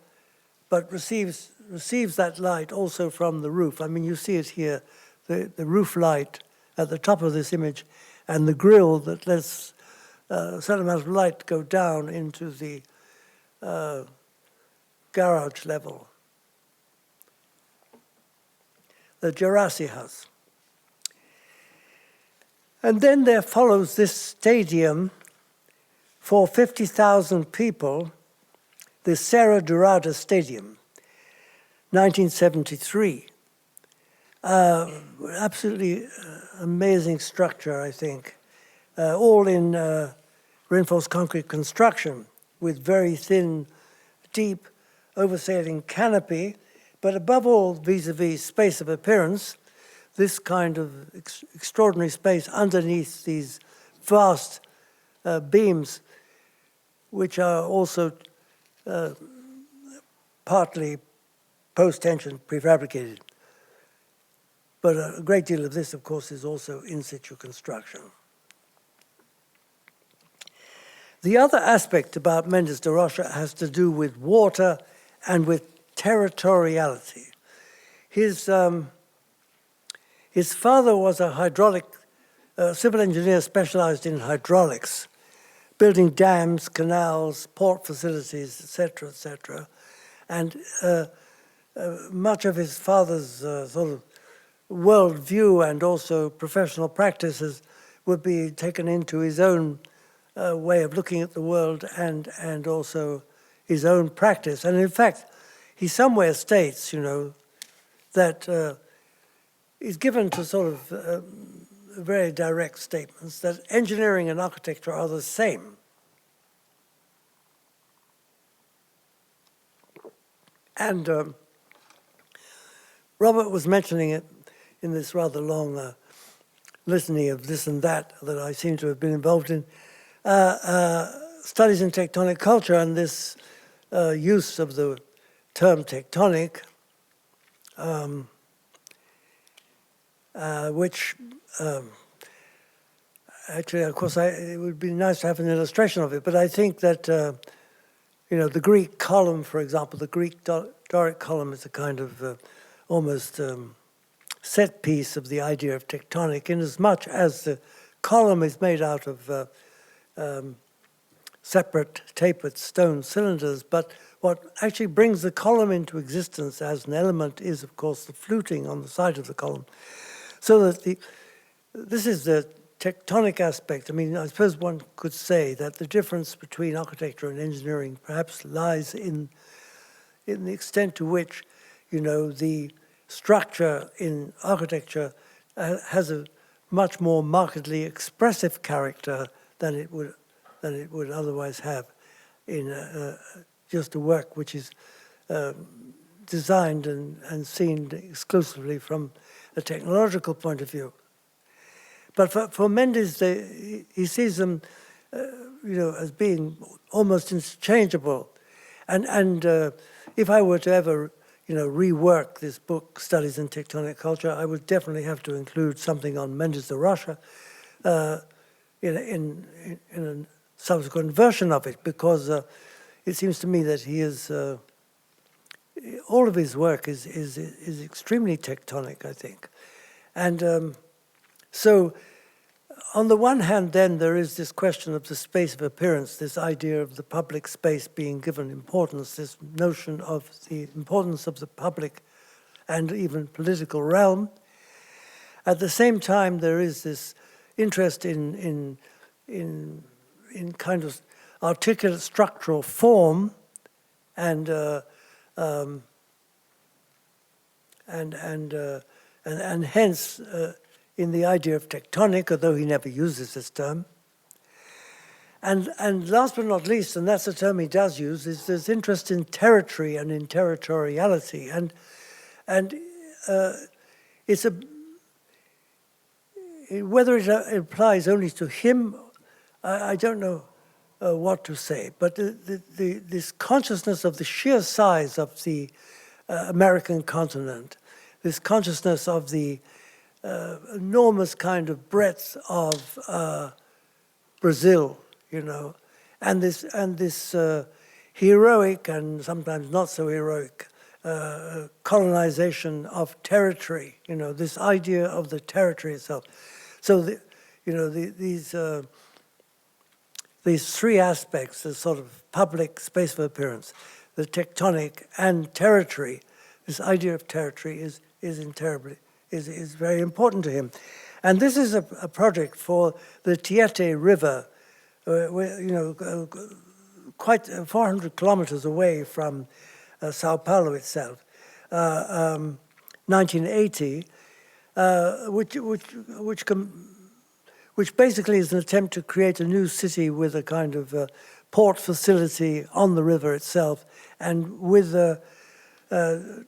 but receives that light also from the roof. I mean, you see it here, the roof light at the top of this image, and the grille that lets a certain amount of light go down into the garage level. The Gerasi house. And then there follows this stadium for 50,000 people, the Serra Dourada Stadium, 1973. Absolutely amazing structure, I think. All in reinforced concrete construction with very thin, deep, oversailing canopy, but above all, vis-a-vis space of appearance, this kind of extraordinary space underneath these vast beams, which are also partly post-tension prefabricated. But a great deal of this, of course, is also in situ construction. The other aspect about Mendes da Rocha has to do with water and with territoriality. His father was a hydraulic civil engineer specialized in hydraulics, building dams, canals, port facilities, etc., etc. And much of his father's sort of worldview and also professional practices would be taken into his own way of looking at the world and also his own practice. And in fact, he somewhere states, that he's given to sort of very direct statements that engineering and architecture are the same. And Robert was mentioning it in this rather long litany of this and that I seem to have been involved in. Studies in tectonic culture and this use of the term tectonic, which actually, of course, it would be nice to have an illustration of it, but I think that, the Greek column, for example, the Greek Doric column is a kind of almost set piece of the idea of tectonic, in as much as the column is made out of separate tapered stone cylinders, but what actually brings the column into existence as an element is, of course, the fluting on the side of the column. So that this is the tectonic aspect. I mean, I suppose one could say that the difference between architecture and engineering perhaps lies in the extent to which, the structure in architecture has a much more markedly expressive character than it would otherwise have in just a work which is designed and seen exclusively from a technological point of view. But for Mendes, he sees them, as being almost interchangeable. And if I were to ever, rework this book, Studies in Tectonic Culture, I would definitely have to include something on Mendes da Rocha in a subsequent version of it, because it seems to me that he is, all of his work is extremely tectonic, I think. And so on the one hand, then, there is this question of the space of appearance, this idea of the public space being given importance, this notion of the importance of the public and even political realm. At the same time, there is this interest in kind of articulate structural form and hence in the idea of tectonic, although he never uses this term. And last but not least, and that's a term he does use, is this interest in territory and in territoriality. And it's whether it applies only to him, I don't know what to say. But this consciousness of the sheer size of the American continent, this consciousness of the enormous kind of breadth of Brazil, and this heroic and sometimes not so heroic colonization of territory, this idea of the territory itself. So, these three aspects, the sort of public space of appearance, the tectonic and territory, this idea of territory is very important to him. And this is a project for the Tietê River, quite 400 kilometers away from Sao Paulo itself, 1980, which basically is an attempt to create a new city with a kind of port facility on the river itself, and with a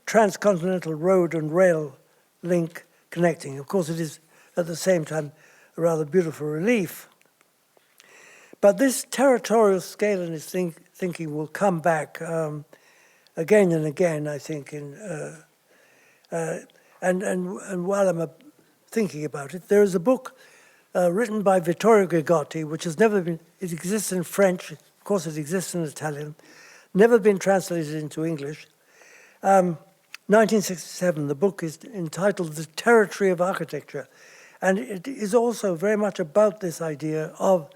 transcontinental road and rail link connecting. Of course, it is at the same time a rather beautiful relief. But this territorial scale in his thinking will come back again and again, I think. And while I'm thinking about it, there is a book written by Vittorio Ghigotti, which has never been, it exists in French, of course it exists in Italian, never been translated into English. 1967, the book is entitled The Territory of Architecture. And it is also very much about this idea of,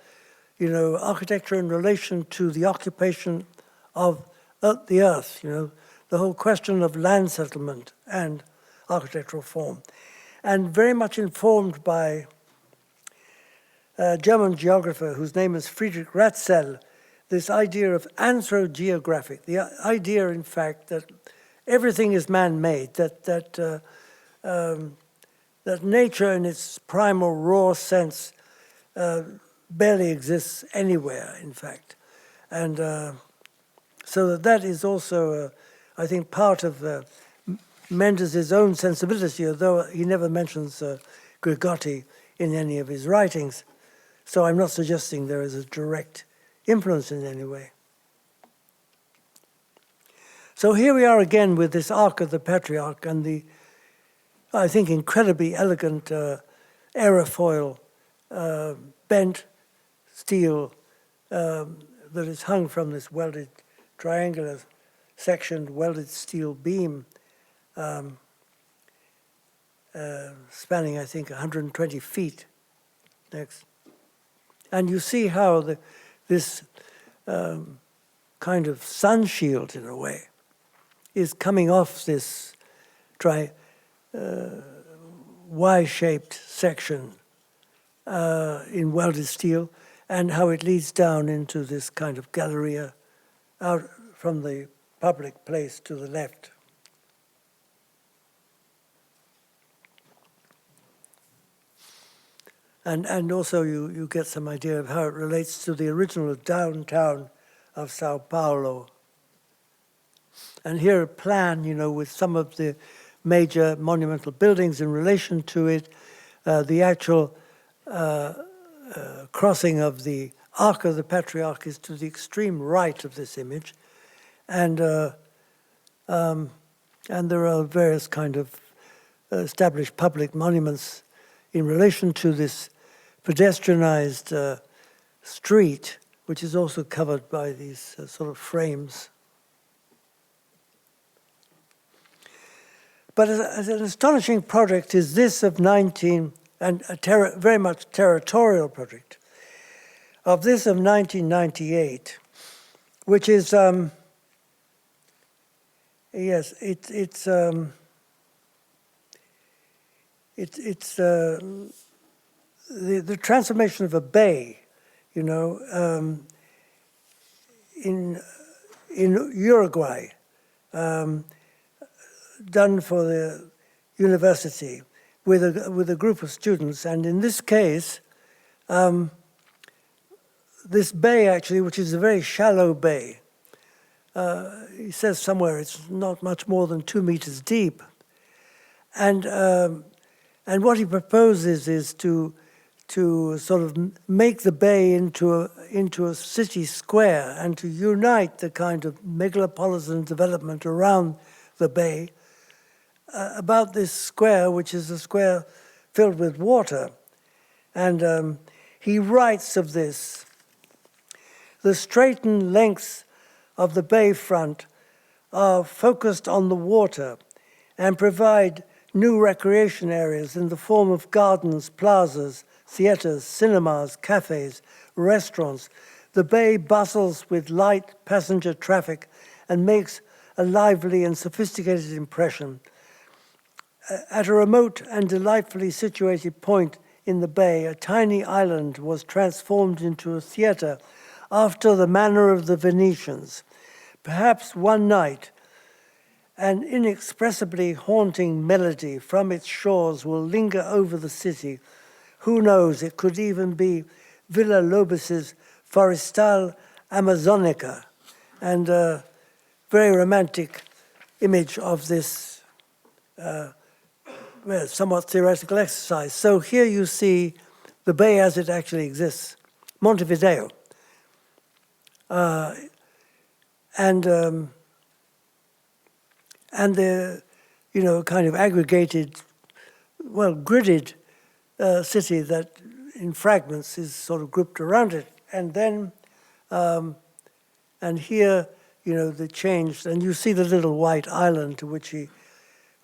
architecture in relation to the occupation of the earth, the whole question of land settlement and architectural form. And very much informed by a German geographer whose name is Friedrich Ratzel, this idea of anthrogeographic, the idea, in fact, that everything is man-made, that nature in its primal, raw sense barely exists anywhere, in fact. And so that is also, I think, part of Mendes' own sensibility, although he never mentions Ghigotti in any of his writings. So I'm not suggesting there is a direct influence in any way. So here we are again with this Ark of the Patriarch and the, I think, incredibly elegant aerofoil bent steel that is hung from this welded, triangular sectioned welded steel beam spanning, I think, 120 feet. Next. And you see how this kind of sun shield, in a way, is coming off this Y-shaped section in welded steel, and how it leads down into this kind of galleria out from the public place to the left. And also you get some idea of how it relates to the original downtown of Sao Paulo. And here a plan, with some of the major monumental buildings in relation to it, the actual crossing of the Ark of the Patriarch is to the extreme right of this image. And there are various kind of established public monuments in relation to this pedestrianized street, which is also covered by these sort of frames. But as an astonishing project is this of and a very much territorial project, of this of 1998, which is, yes, it's the transformation of a bay, in Uruguay, done for the university with a group of students. And in this case, this bay actually, which is a very shallow bay, he says somewhere it's not much more than 2 meters deep. And what he proposes is to sort of make the bay into a city square and to unite the kind of megalopolitan development around the bay about this square, which is a square filled with water. And he writes of this: the straightened lengths of the bayfront are focused on the water and provide new recreation areas in the form of gardens, plazas, theaters, cinemas, cafes, restaurants. The bay bustles with light passenger traffic and makes a lively and sophisticated impression. At a remote and delightfully situated point in the bay, a tiny island was transformed into a theater after the manner of the Venetians. Perhaps one night, an inexpressibly haunting melody from its shores will linger over the city. Who knows, it could even be Villa Lobos's Forestal Amazonica, and a very romantic image of this somewhat theoretical exercise. So here you see the bay as it actually exists, Montevideo. And the, kind of aggregated, gridded city that in fragments is sort of grouped around it. And then, and here, the change, and you see the little white island to which he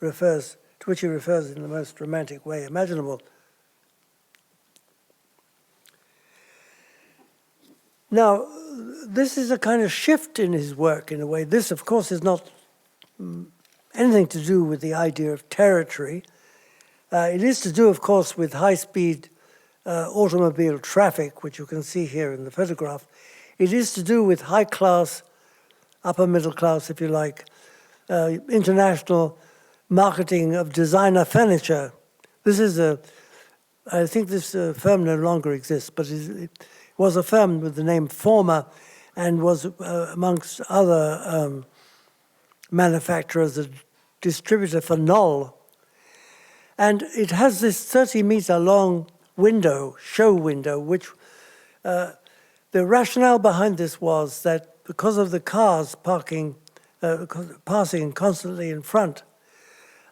refers in the most romantic way imaginable. Now, this is a kind of shift in his work in a way. This, of course, is not anything to do with the idea of territory. It is to do, of course, with high-speed automobile traffic, which you can see here in the photograph. It is to do with high-class, upper middle class, if you like, international marketing of designer furniture. This is I think this firm no longer exists, but it was a firm with the name Former and was, amongst other manufacturers, a distributor for Knoll. And it has this 30-meter long window, show window, which the rationale behind this was that because of the cars passing constantly in front,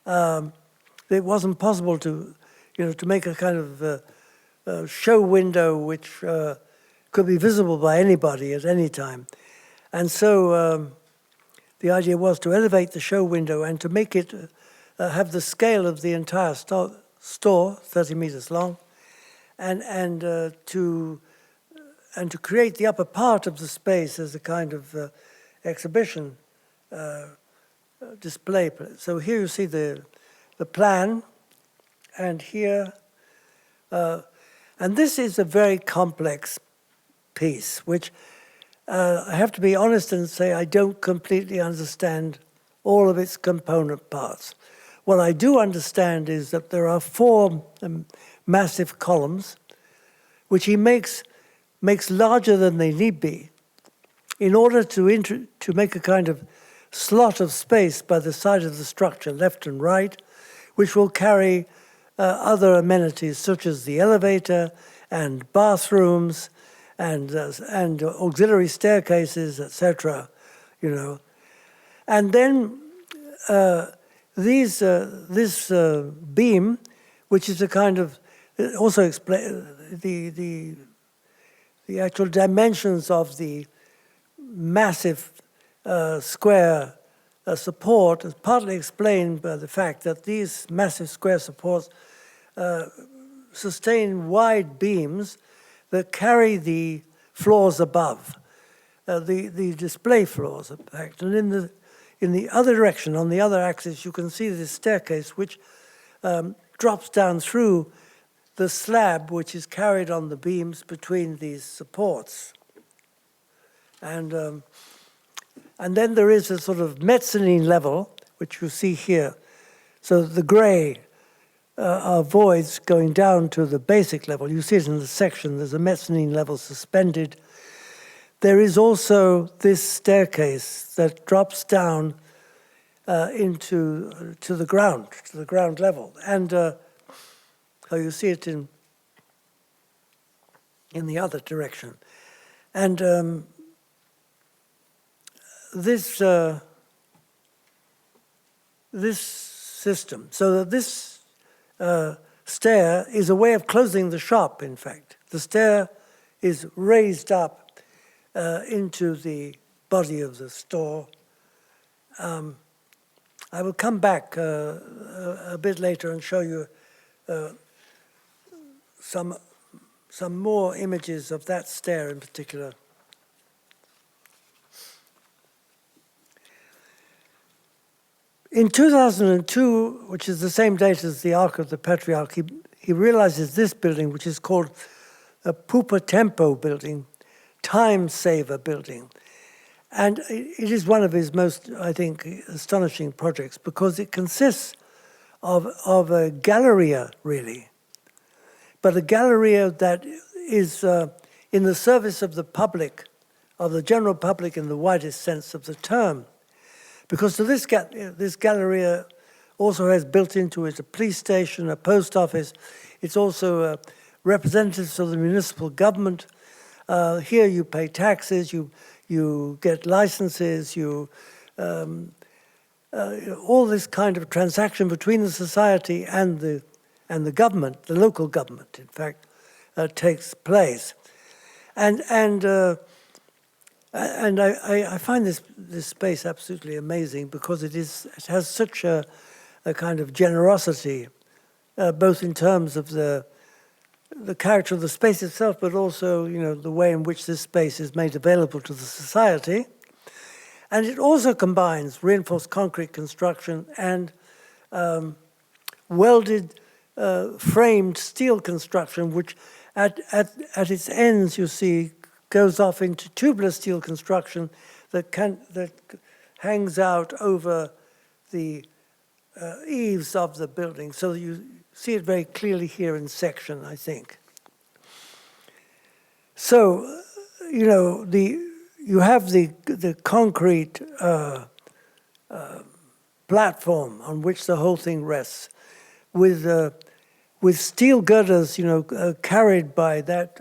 it wasn't possible to make a kind of show window which could be visible by anybody at any time. And so the idea was to elevate the show window and to make it have the scale of the entire store, 30 meters long, and to create the upper part of the space as a kind of exhibition display. So here you see the plan, and here, and this is a very complex piece, which I have to be honest and say I don't completely understand all of its component parts. What I do understand is that there are 4 massive columns, which he makes larger than they need be, in order to make a kind of slot of space by the side of the structure, left and right, which will carry other amenities such as the elevator and bathrooms and auxiliary staircases, etc. And then this beam, which is a kind of, also explain the actual dimensions of the massive square support is partly explained by the fact that these massive square supports sustain wide beams that carry the floors above, the display floors, in fact. And in the other direction, on the other axis, you can see this staircase which drops down through the slab which is carried on the beams between these supports. And then there is a sort of mezzanine level, which you see here. So the gray are voids going down to the basic level. You see it in the section. There's a mezzanine level suspended. There is also this staircase that drops down to the ground level. And so you see it in the other direction. And this system, so that this stair is a way of closing the shop, in fact. The stair is raised up into the body of the store. I will come back a bit later and show you some more images of that stair in particular. In 2002, which is the same date as the Ark of the Patriarch, he realizes this building, which is called a Pupa Tempo building, time saver building. And it is one of his most, I think, astonishing projects because it consists of a galleria, really, but a galleria that is in the service of the public, of the general public in the widest sense of the term. Because to this galleria also has built into it a police station, a post office. It's also representatives of the municipal government. Here you pay taxes, you get licenses, all this kind of transaction between the society and the government, the local government, in fact, takes place. And I find this space absolutely amazing because it has such a kind of generosity, both in terms of the character of the space itself, but also, the way in which this space is made available to the society. And it also combines reinforced concrete construction and welded framed steel construction, which at its ends, you see, goes off into tubular steel construction that hangs out over the eaves of the building. So you see it very clearly here in section, I think. So, you have the concrete platform on which the whole thing rests, with steel girders, carried by that,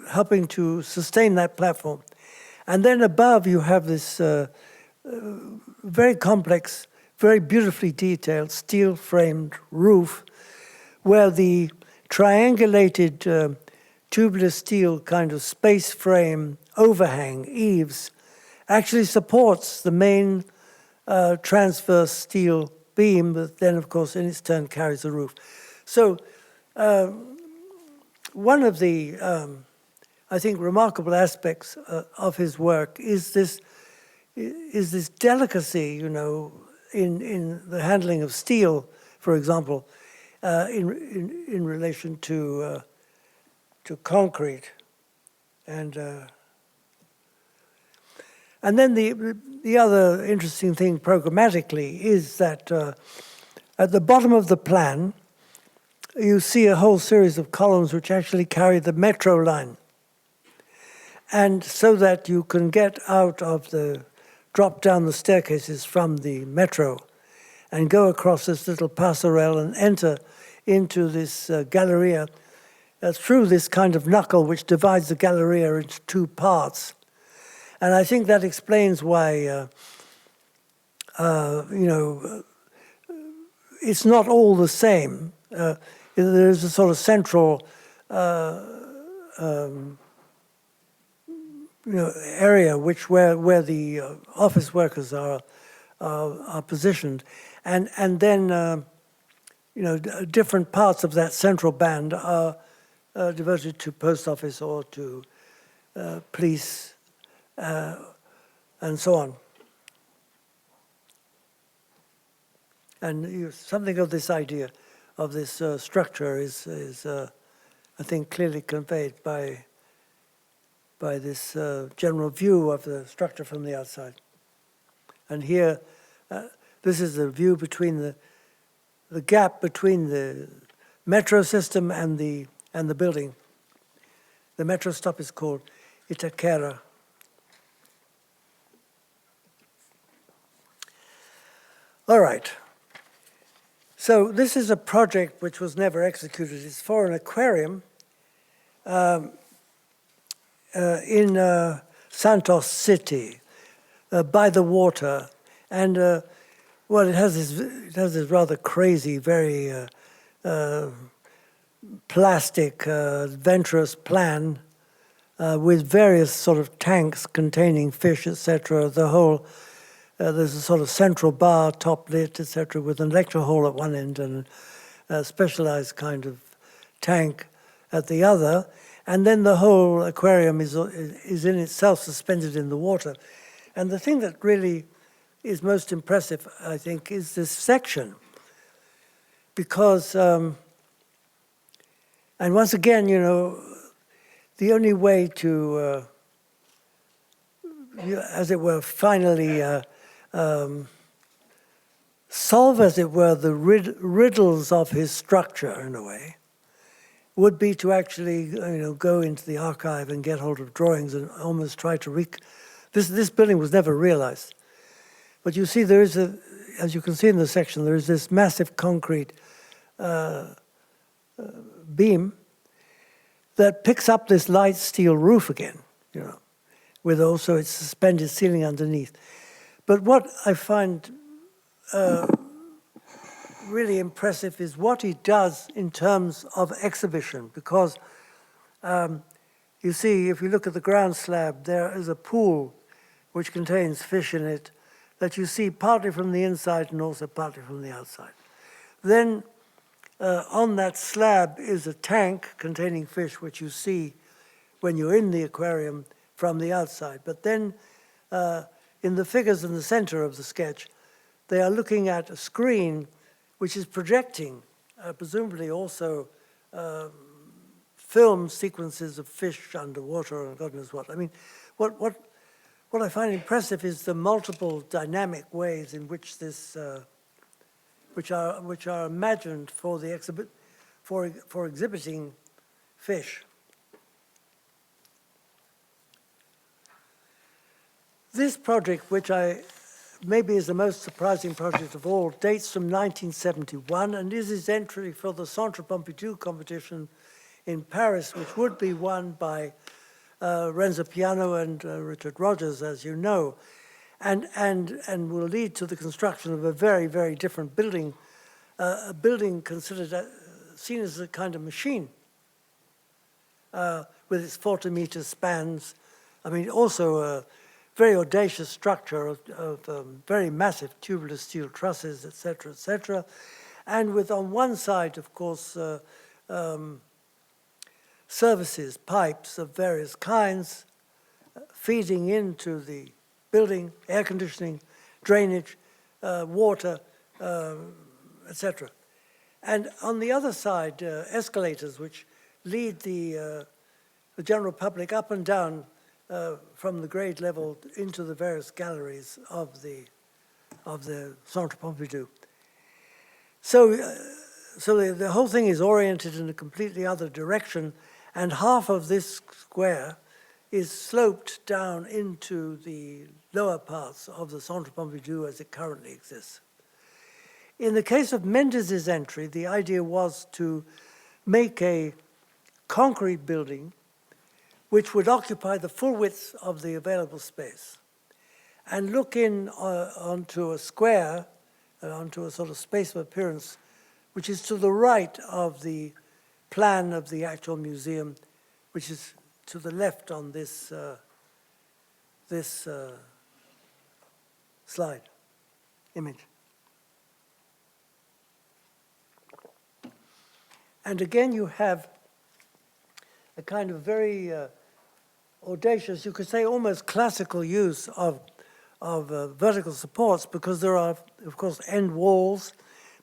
helping to sustain that platform. And then above you have this very complex, very beautifully detailed steel-framed roof where the triangulated tubular steel kind of space frame overhang eaves actually supports the main transverse steel beam that then, of course, in its turn carries the roof. So one of the, I think, remarkable aspects of his work is this delicacy, in the handling of steel, for example, in relation to concrete, and then the other interesting thing programmatically is that at the bottom of the plan you see a whole series of columns which actually carry the metro line, and so that you can get out of drop down the staircases from the metro and go across this little passerelle and enter into this galleria through this kind of knuckle which divides the galleria into two parts. And I think that explains why, it's not all the same. There's a sort of central area where the office workers are positioned, and then different parts of that central band are devoted to post office or to police and so on. And something of this idea of this structure is I think, clearly conveyed by this general view of the structure from the outside. And here, this is the view between the gap between the metro system and the building. The metro stop is called Itaquera. All right. So this is a project which was never executed. It's for an aquarium in Santos City, by the water, and it has this rather crazy, very plastic, adventurous plan with various sort of tanks containing fish, etc. The whole, there's a sort of central bar, top lit, etc., with an electro hole at one end and a specialized kind of tank at the other. And then the whole aquarium is in itself suspended in the water. And the thing that really is most impressive, I think, is this section. Because, and once again, you know, the only way to, as it were, finally solve, as it were, the riddles of his structure, in a way, would be to actually, go into the archive and get hold of drawings and almost try to this building was never realized. But you see, there is as you can see in the section, there is this massive concrete beam that picks up this light steel roof again, with also its suspended ceiling underneath. But what I find really impressive is what he does in terms of exhibition, because you see, if you look at the ground slab, there is a pool which contains fish in it that you see partly from the inside and also partly from the outside. Then on that slab is a tank containing fish, which you see when you're in the aquarium from the outside. But then in the figures in the center of the sketch, they are looking at a screen which is projecting, presumably also film sequences of fish underwater and God knows what. I mean, what I find impressive is the multiple dynamic ways in which this, which are imagined for the for exhibiting fish. This project, which maybe is the most surprising project of all, dates from 1971 and is his entry for the Centre Pompidou competition in Paris, which would be won by Renzo Piano and Richard Rogers, as you know, and will lead to the construction of a very, very different building, a building considered, seen as a kind of machine, with its 40-meter spans. I mean, also a very audacious structure of very massive tubular steel trusses, etc., and with on one side, of course, services, pipes of various kinds, feeding into the building, air conditioning, drainage, water, etc. And on the other side, escalators which lead the general public up and down from the grade level into the various galleries of the Centre Pompidou. So the whole thing is oriented in a completely other direction, and half of this square is sloped down into the lower parts of the Centre Pompidou as it currently exists. In the case of Mendes' entry, the idea was to make a concrete building which would occupy the full width of the available space and look in onto a square, onto a sort of space of appearance, which is to the right of the plan of the actual museum, which is to the left on this slide image. And again, you have a kind of very audacious, you could say almost classical use of vertical supports, because there are, of course, end walls,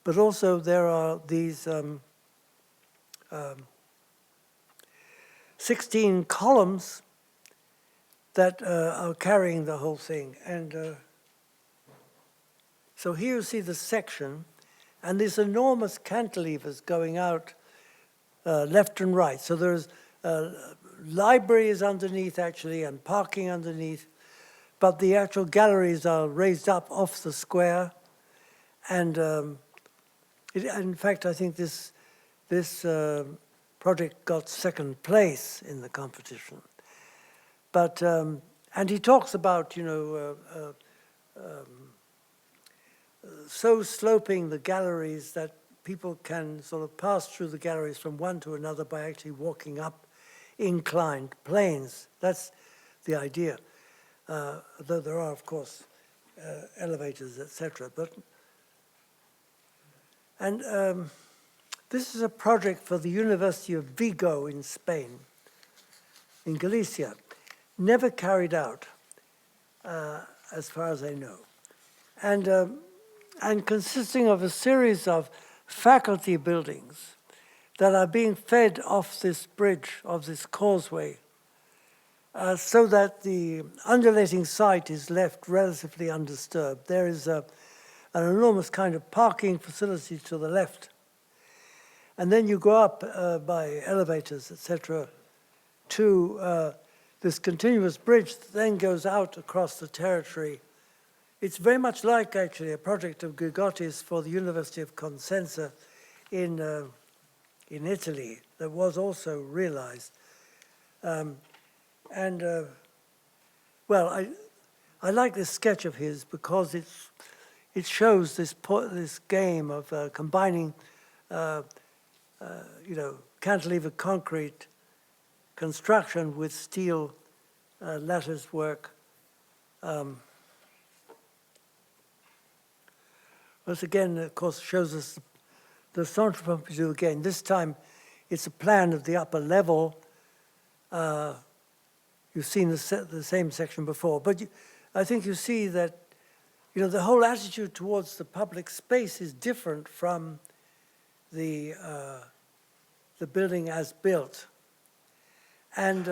but also there are these 16 columns that are carrying the whole thing. And so here you see the section, and these enormous cantilevers going out left and right. So there's libraries underneath, actually, and parking underneath, but the actual galleries are raised up off the square. And in fact, I think this project got second place in the competition. But, and he talks about, so sloping the galleries that people can sort of pass through the galleries from one to another by actually walking up inclined planes. That's the idea. Though there are, of course, elevators, etc. This is a project for the University of Vigo in Spain, in Galicia, never carried out, as far as I know, and consisting of a series of faculty buildings that are being fed off this bridge, of this causeway, so that the undulating site is left relatively undisturbed. There is an enormous kind of parking facility to the left. And then you go up by elevators, etc., to this continuous bridge that then goes out across the territory. It's very much like, actually, a project of Gigotti's for the University of Cosenza in Italy that was also realized. Well, I like this sketch of his because it shows this game of combining, cantilever concrete construction with steel lattice work. This again, of course, shows us the Centre Pompidou again. This time, it's a plan of the upper level. You've seen the same section before, but I think you see that, the whole attitude towards the public space is different from the building as built. And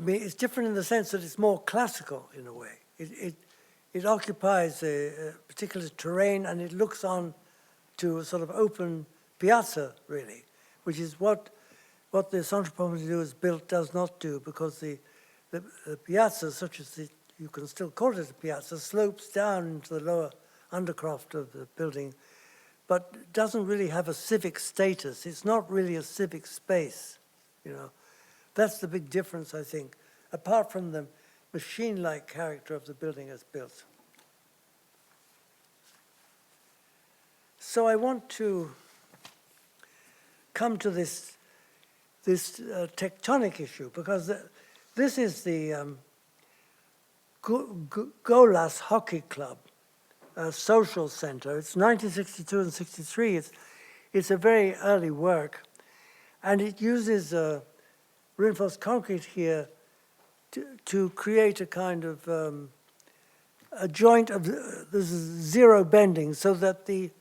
it's different in the sense that it's more classical in a way. It occupies a particular terrain and it looks on to a sort of open piazza, really, which is what the Centre Pompidou has built does not do, because the piazza, such as you can still call it a piazza, slopes down into the lower undercroft of the building, but doesn't really have a civic status. It's not really a civic space, That's the big difference, I think, apart from the machine-like character of the building as built. So I want to come to this tectonic issue, because this is the Golas Hockey Club social center. It's 1962 and 63. It's a very early work, and it uses reinforced concrete here to create a kind of a joint of this is zero bending, so that the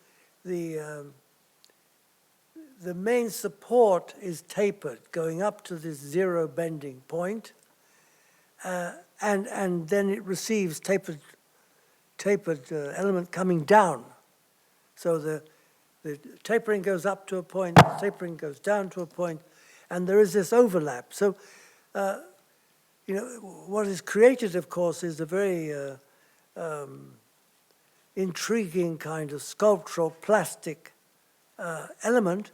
main support is tapered, going up to this zero bending point, and then it receives tapered element coming down. So the tapering goes up to a point, the tapering goes down to a point, and there is this overlap. So, what is created, of course, is a very intriguing kind of sculptural plastic element,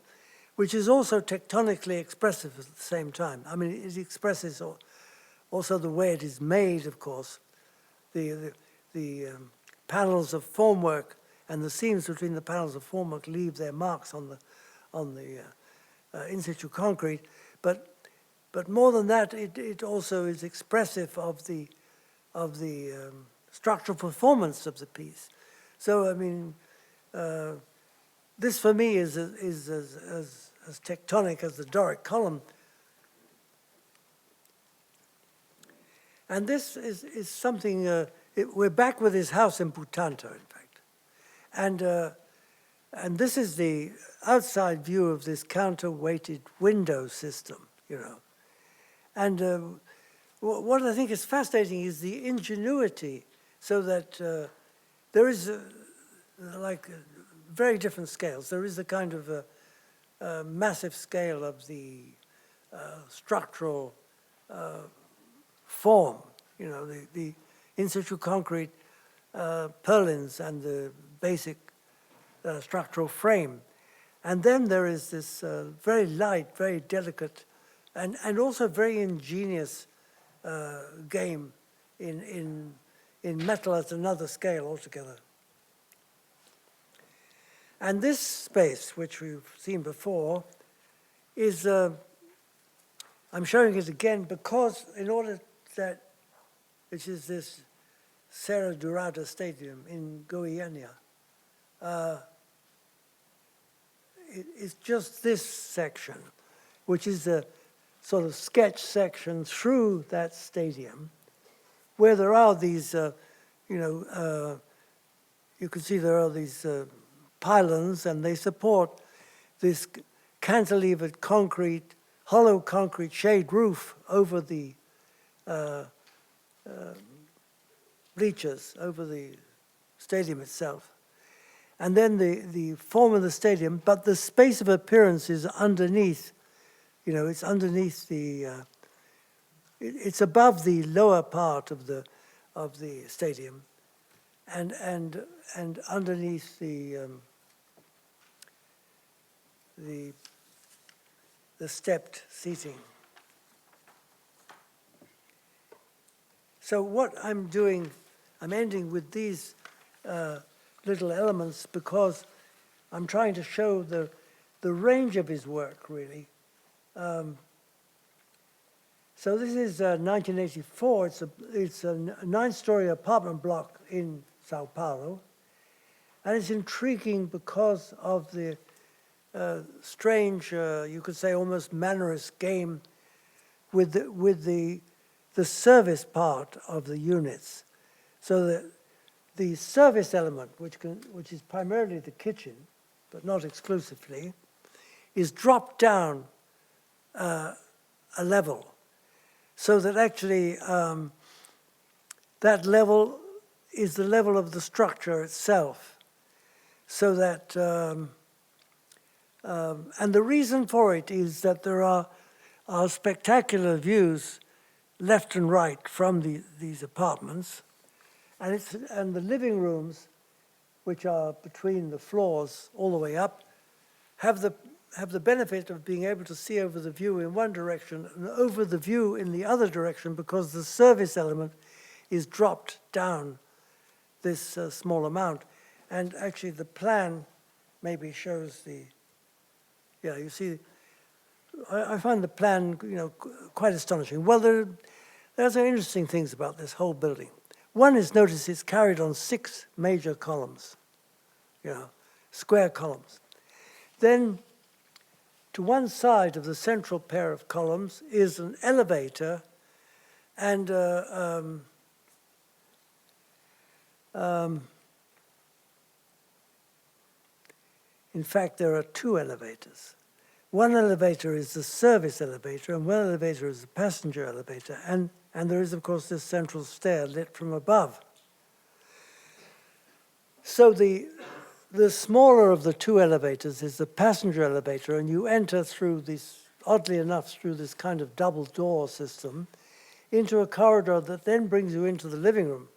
which is also tectonically expressive at the same time. It expresses also the way it is made, of course. The panels of formwork and the seams between the panels of formwork leave their marks on the in situ concrete, but more than that, it also is expressive of the structural performance of the piece. So this for me is as tectonic as the Doric column. And this is something, we're back with his house in Putanto, in fact. And this is the outside view of this counterweighted window system, And what I think is fascinating is the ingenuity, so that there is very different scales. There is a kind of a massive scale of the structural form, the in situ concrete purlins and the basic structural frame. And then there is this very light, very delicate, and also very ingenious game in metal at another scale altogether. And this space, which we've seen before, is, I'm showing it again because in order that, which is this Serra Dourada Stadium in Goiânia, it's just this section, which is a sort of sketch section through that stadium, where there are these, you can see there are these pylons, and they support this cantilevered concrete, hollow concrete shade roof over the bleachers, over the stadium itself. And then the form of the stadium, but the space of appearance is underneath, it's underneath the, it's above the lower part of the stadium, and underneath the stepped seating. So what I'm doing, I'm ending with these little elements because I'm trying to show the range of his work, really. So this is 1984. It's a 9-story apartment block in Sao Paulo, and it's intriguing because of the strange, you could say almost mannerist game with the service part of the units. So that the service element, which is primarily the kitchen, but not exclusively, is dropped down a level, so that actually that level is the level of the structure itself. So that, and the reason for it is that there are spectacular views left and right from these apartments, and the living rooms, which are between the floors all the way up, have the benefit of being able to see over the view in one direction and over the view in the other direction, because the service element is dropped down this small amount. And actually the plan maybe shows you see, I find the plan, quite astonishing. Well, there's some interesting things about this whole building. One is, notice it's carried on 6 major columns, square columns. Then to one side of the central pair of columns is an elevator, and in fact, there are 2 elevators. One elevator is the service elevator, and one elevator is the passenger elevator. And there is, of course, this central stair lit from above. So the smaller of the 2 elevators is the passenger elevator, and you enter through this, oddly enough, through this kind of double door system into a corridor that then brings you into the living room.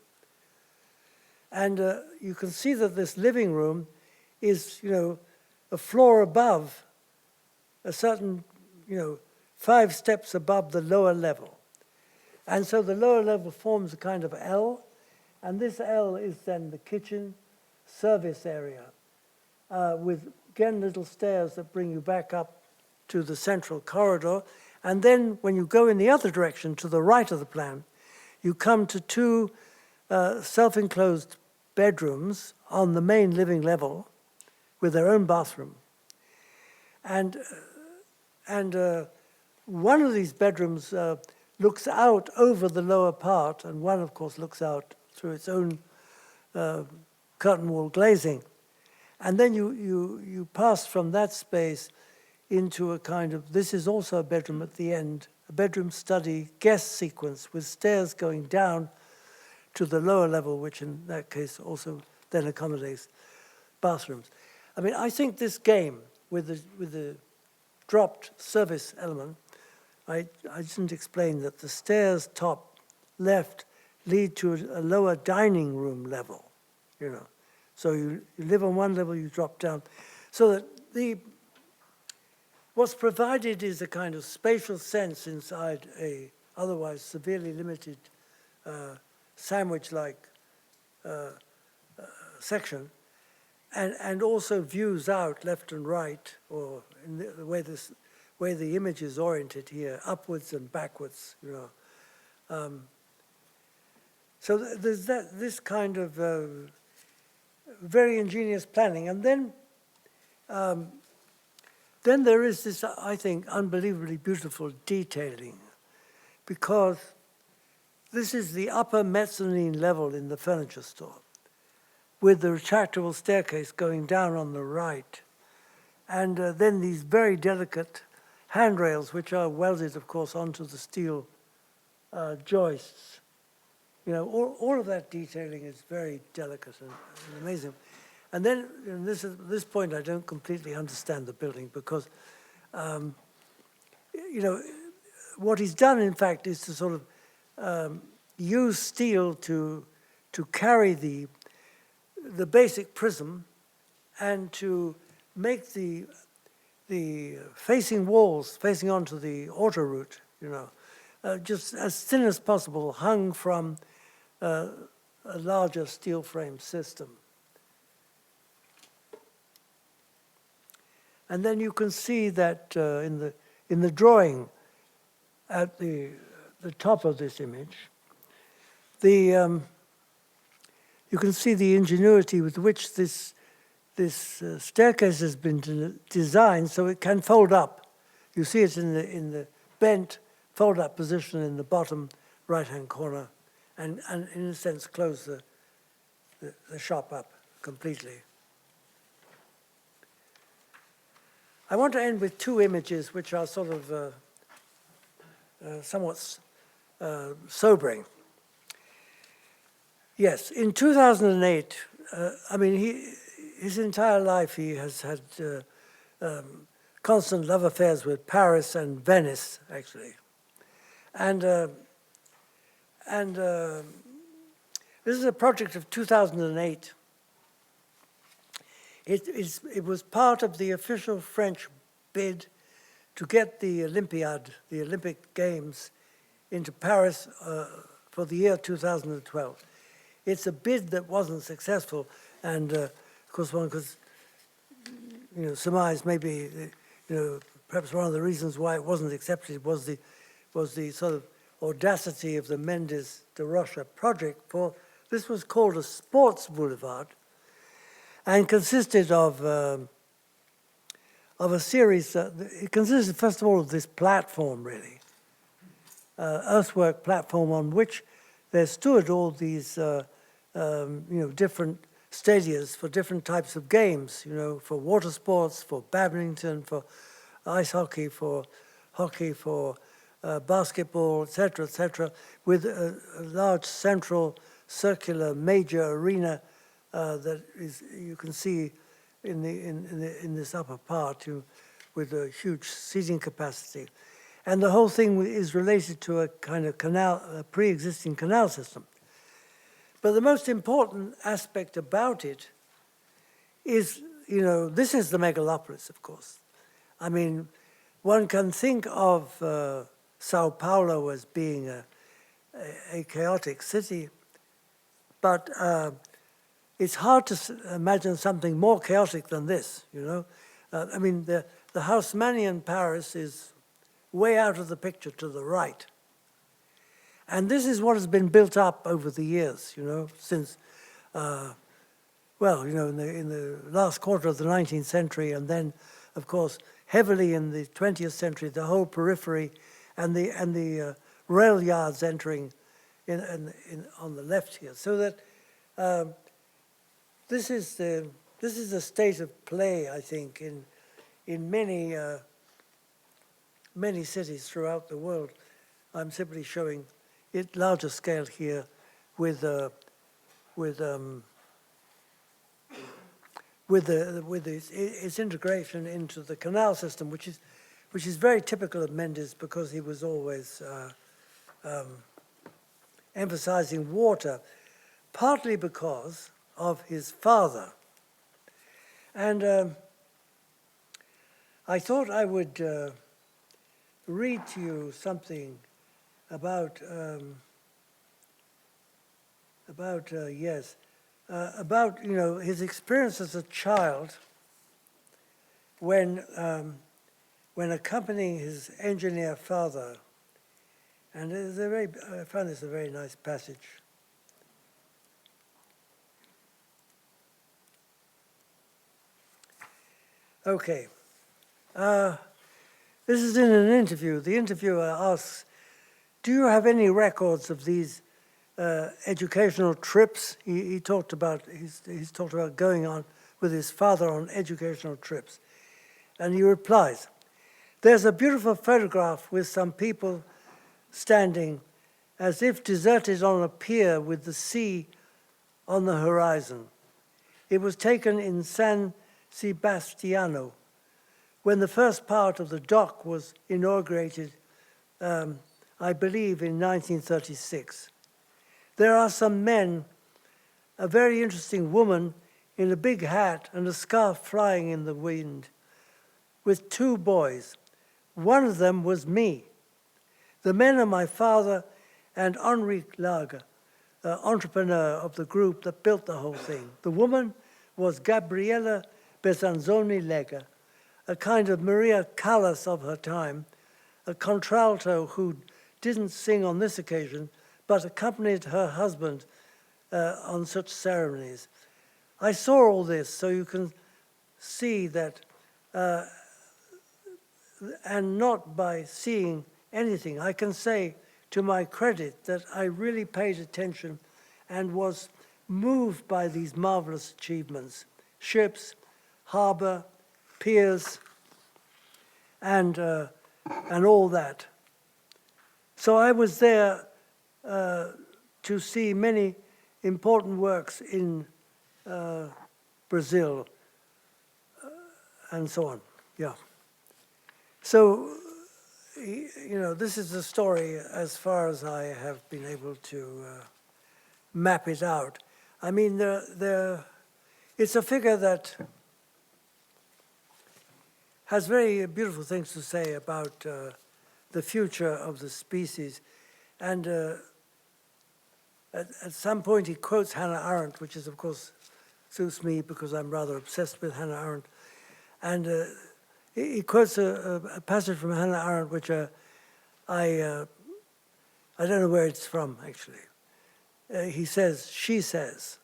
And you can see that this living room is, a floor above, a certain, 5 steps above the lower level. And so the lower level forms a kind of L, and this L is then the kitchen service area, with, again, little stairs that bring you back up to the central corridor. And then when you go in the other direction, to the right of the plan, you come to 2 self-enclosed bedrooms on the main living level with their own bathroom. And one of these bedrooms looks out over the lower part, and one, of course, looks out through its own curtain wall glazing. And then you pass from that space into a kind of, this is also a bedroom at the end, a bedroom study guest sequence with stairs going down to the lower level, which in that case also then accommodates bathrooms. I mean, I think this game with the dropped service element, I didn't explain that the stairs top left lead to a lower dining room level, So you live on one level, you drop down. So that what's provided is a kind of spatial sense inside a otherwise severely limited sandwich-like section. and also views out left and right, or in the way the image is oriented here, upwards and backwards, you know. So there's this kind of very ingenious planning, and then there is this, I think, unbelievably beautiful detailing, because this is the upper mezzanine level in the furniture store, with the retractable staircase going down on the right, and then these very delicate handrails, which are welded, of course, onto the steel joists. You know, all of that detailing is very delicate and amazing. And then, at this point, I don't completely understand the building, because, you know, what he's done, in fact, is to sort of use steel to carry the basic prism, and to make the facing walls, facing onto the autoroute, you know, just as thin as possible, hung from a larger steel frame system. And then you can see that in the drawing at the top of this image, you can see the ingenuity with which this staircase has been designed so it can fold up. You see it in the bent fold-up position in the bottom right-hand corner, and in a sense close the shop up completely. I want to end with two images which are sort of somewhat sobering. Yes, in 2008, I mean, his entire life he has had constant love affairs with Paris and Venice, actually. And this is a project of 2008. It was part of the official French bid to get the Olympiad, the Olympic Games, into Paris for the year 2012. It's a bid that wasn't successful, and of course one could, you know, surmise maybe, you know, perhaps one of the reasons why it wasn't accepted was the sort of audacity of the Mendes da Rocha project. For this was called a sports boulevard, and consisted of a series. It consisted, first of all, of this platform, really, earthwork platform on which there stood all these, you know, different stadiums for different types of games. You know, for water sports, for badminton, for ice hockey, for hockey, for basketball, etc., with a large central circular major arena that is, you can see in this upper part, with a huge seating capacity, and the whole thing is related to a kind of canal, a pre-existing canal system. But the most important aspect about it is, you know, this is the megalopolis, of course. I mean, one can think of Sao Paulo as being a chaotic city, but it's hard to imagine something more chaotic than this, you know. I mean, the Haussmannian Paris is way out of the picture to the right. And this is what has been built up over the years, you know, since, well, you know, in the last quarter of the 19th century, and then, of course, heavily in the 20th century, the whole periphery and the rail yards entering on the left here. So that this is the state of play, I think, in many cities throughout the world. I'm simply showing it larger scale here with its integration into the canal system, which is very typical of Mendes, because he was always emphasizing water, partly because of his father. And I thought I would read to you something about about, his experience as a child when accompanying his engineer father. And I found this a very nice passage. Okay. This is in an interview. The interviewer asks, do you have any records of these educational trips? He's talked about going on with his father on educational trips. And he replies, there's a beautiful photograph with some people standing as if deserted on a pier with the sea on the horizon. It was taken in San Sebastiano when the first part of the dock was inaugurated, I believe in 1936. There are some men, a very interesting woman in a big hat and a scarf flying in the wind, with two boys. One of them was me. The men are my father and Henri Lager, entrepreneur of the group that built the whole thing. The woman was Gabriella Besanzoni Lega, a kind of Maria Callas of her time, a contralto who didn't sing on this occasion, but accompanied her husband on such ceremonies. I saw all this, so you can see that, and not by seeing anything, I can say to my credit that I really paid attention and was moved by these marvelous achievements. Ships, harbor, piers, and all that. So I was there to see many important works in Brazil and so on. Yeah. So, this is the story as far as I have been able to map it out. I mean, it's a figure that has very beautiful things to say about the future of the species. And at some point he quotes Hannah Arendt, which is, of course, suits me because I'm rather obsessed with Hannah Arendt. And he quotes a passage from Hannah Arendt, which I don't know where it's from, actually. She says,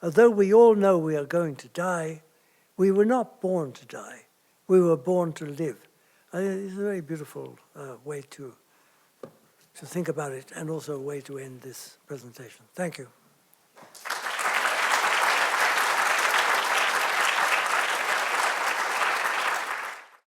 although we all know we are going to die, we were not born to die. We were born to live. It's a very beautiful way to think about it, and also a way to end this presentation. Thank you.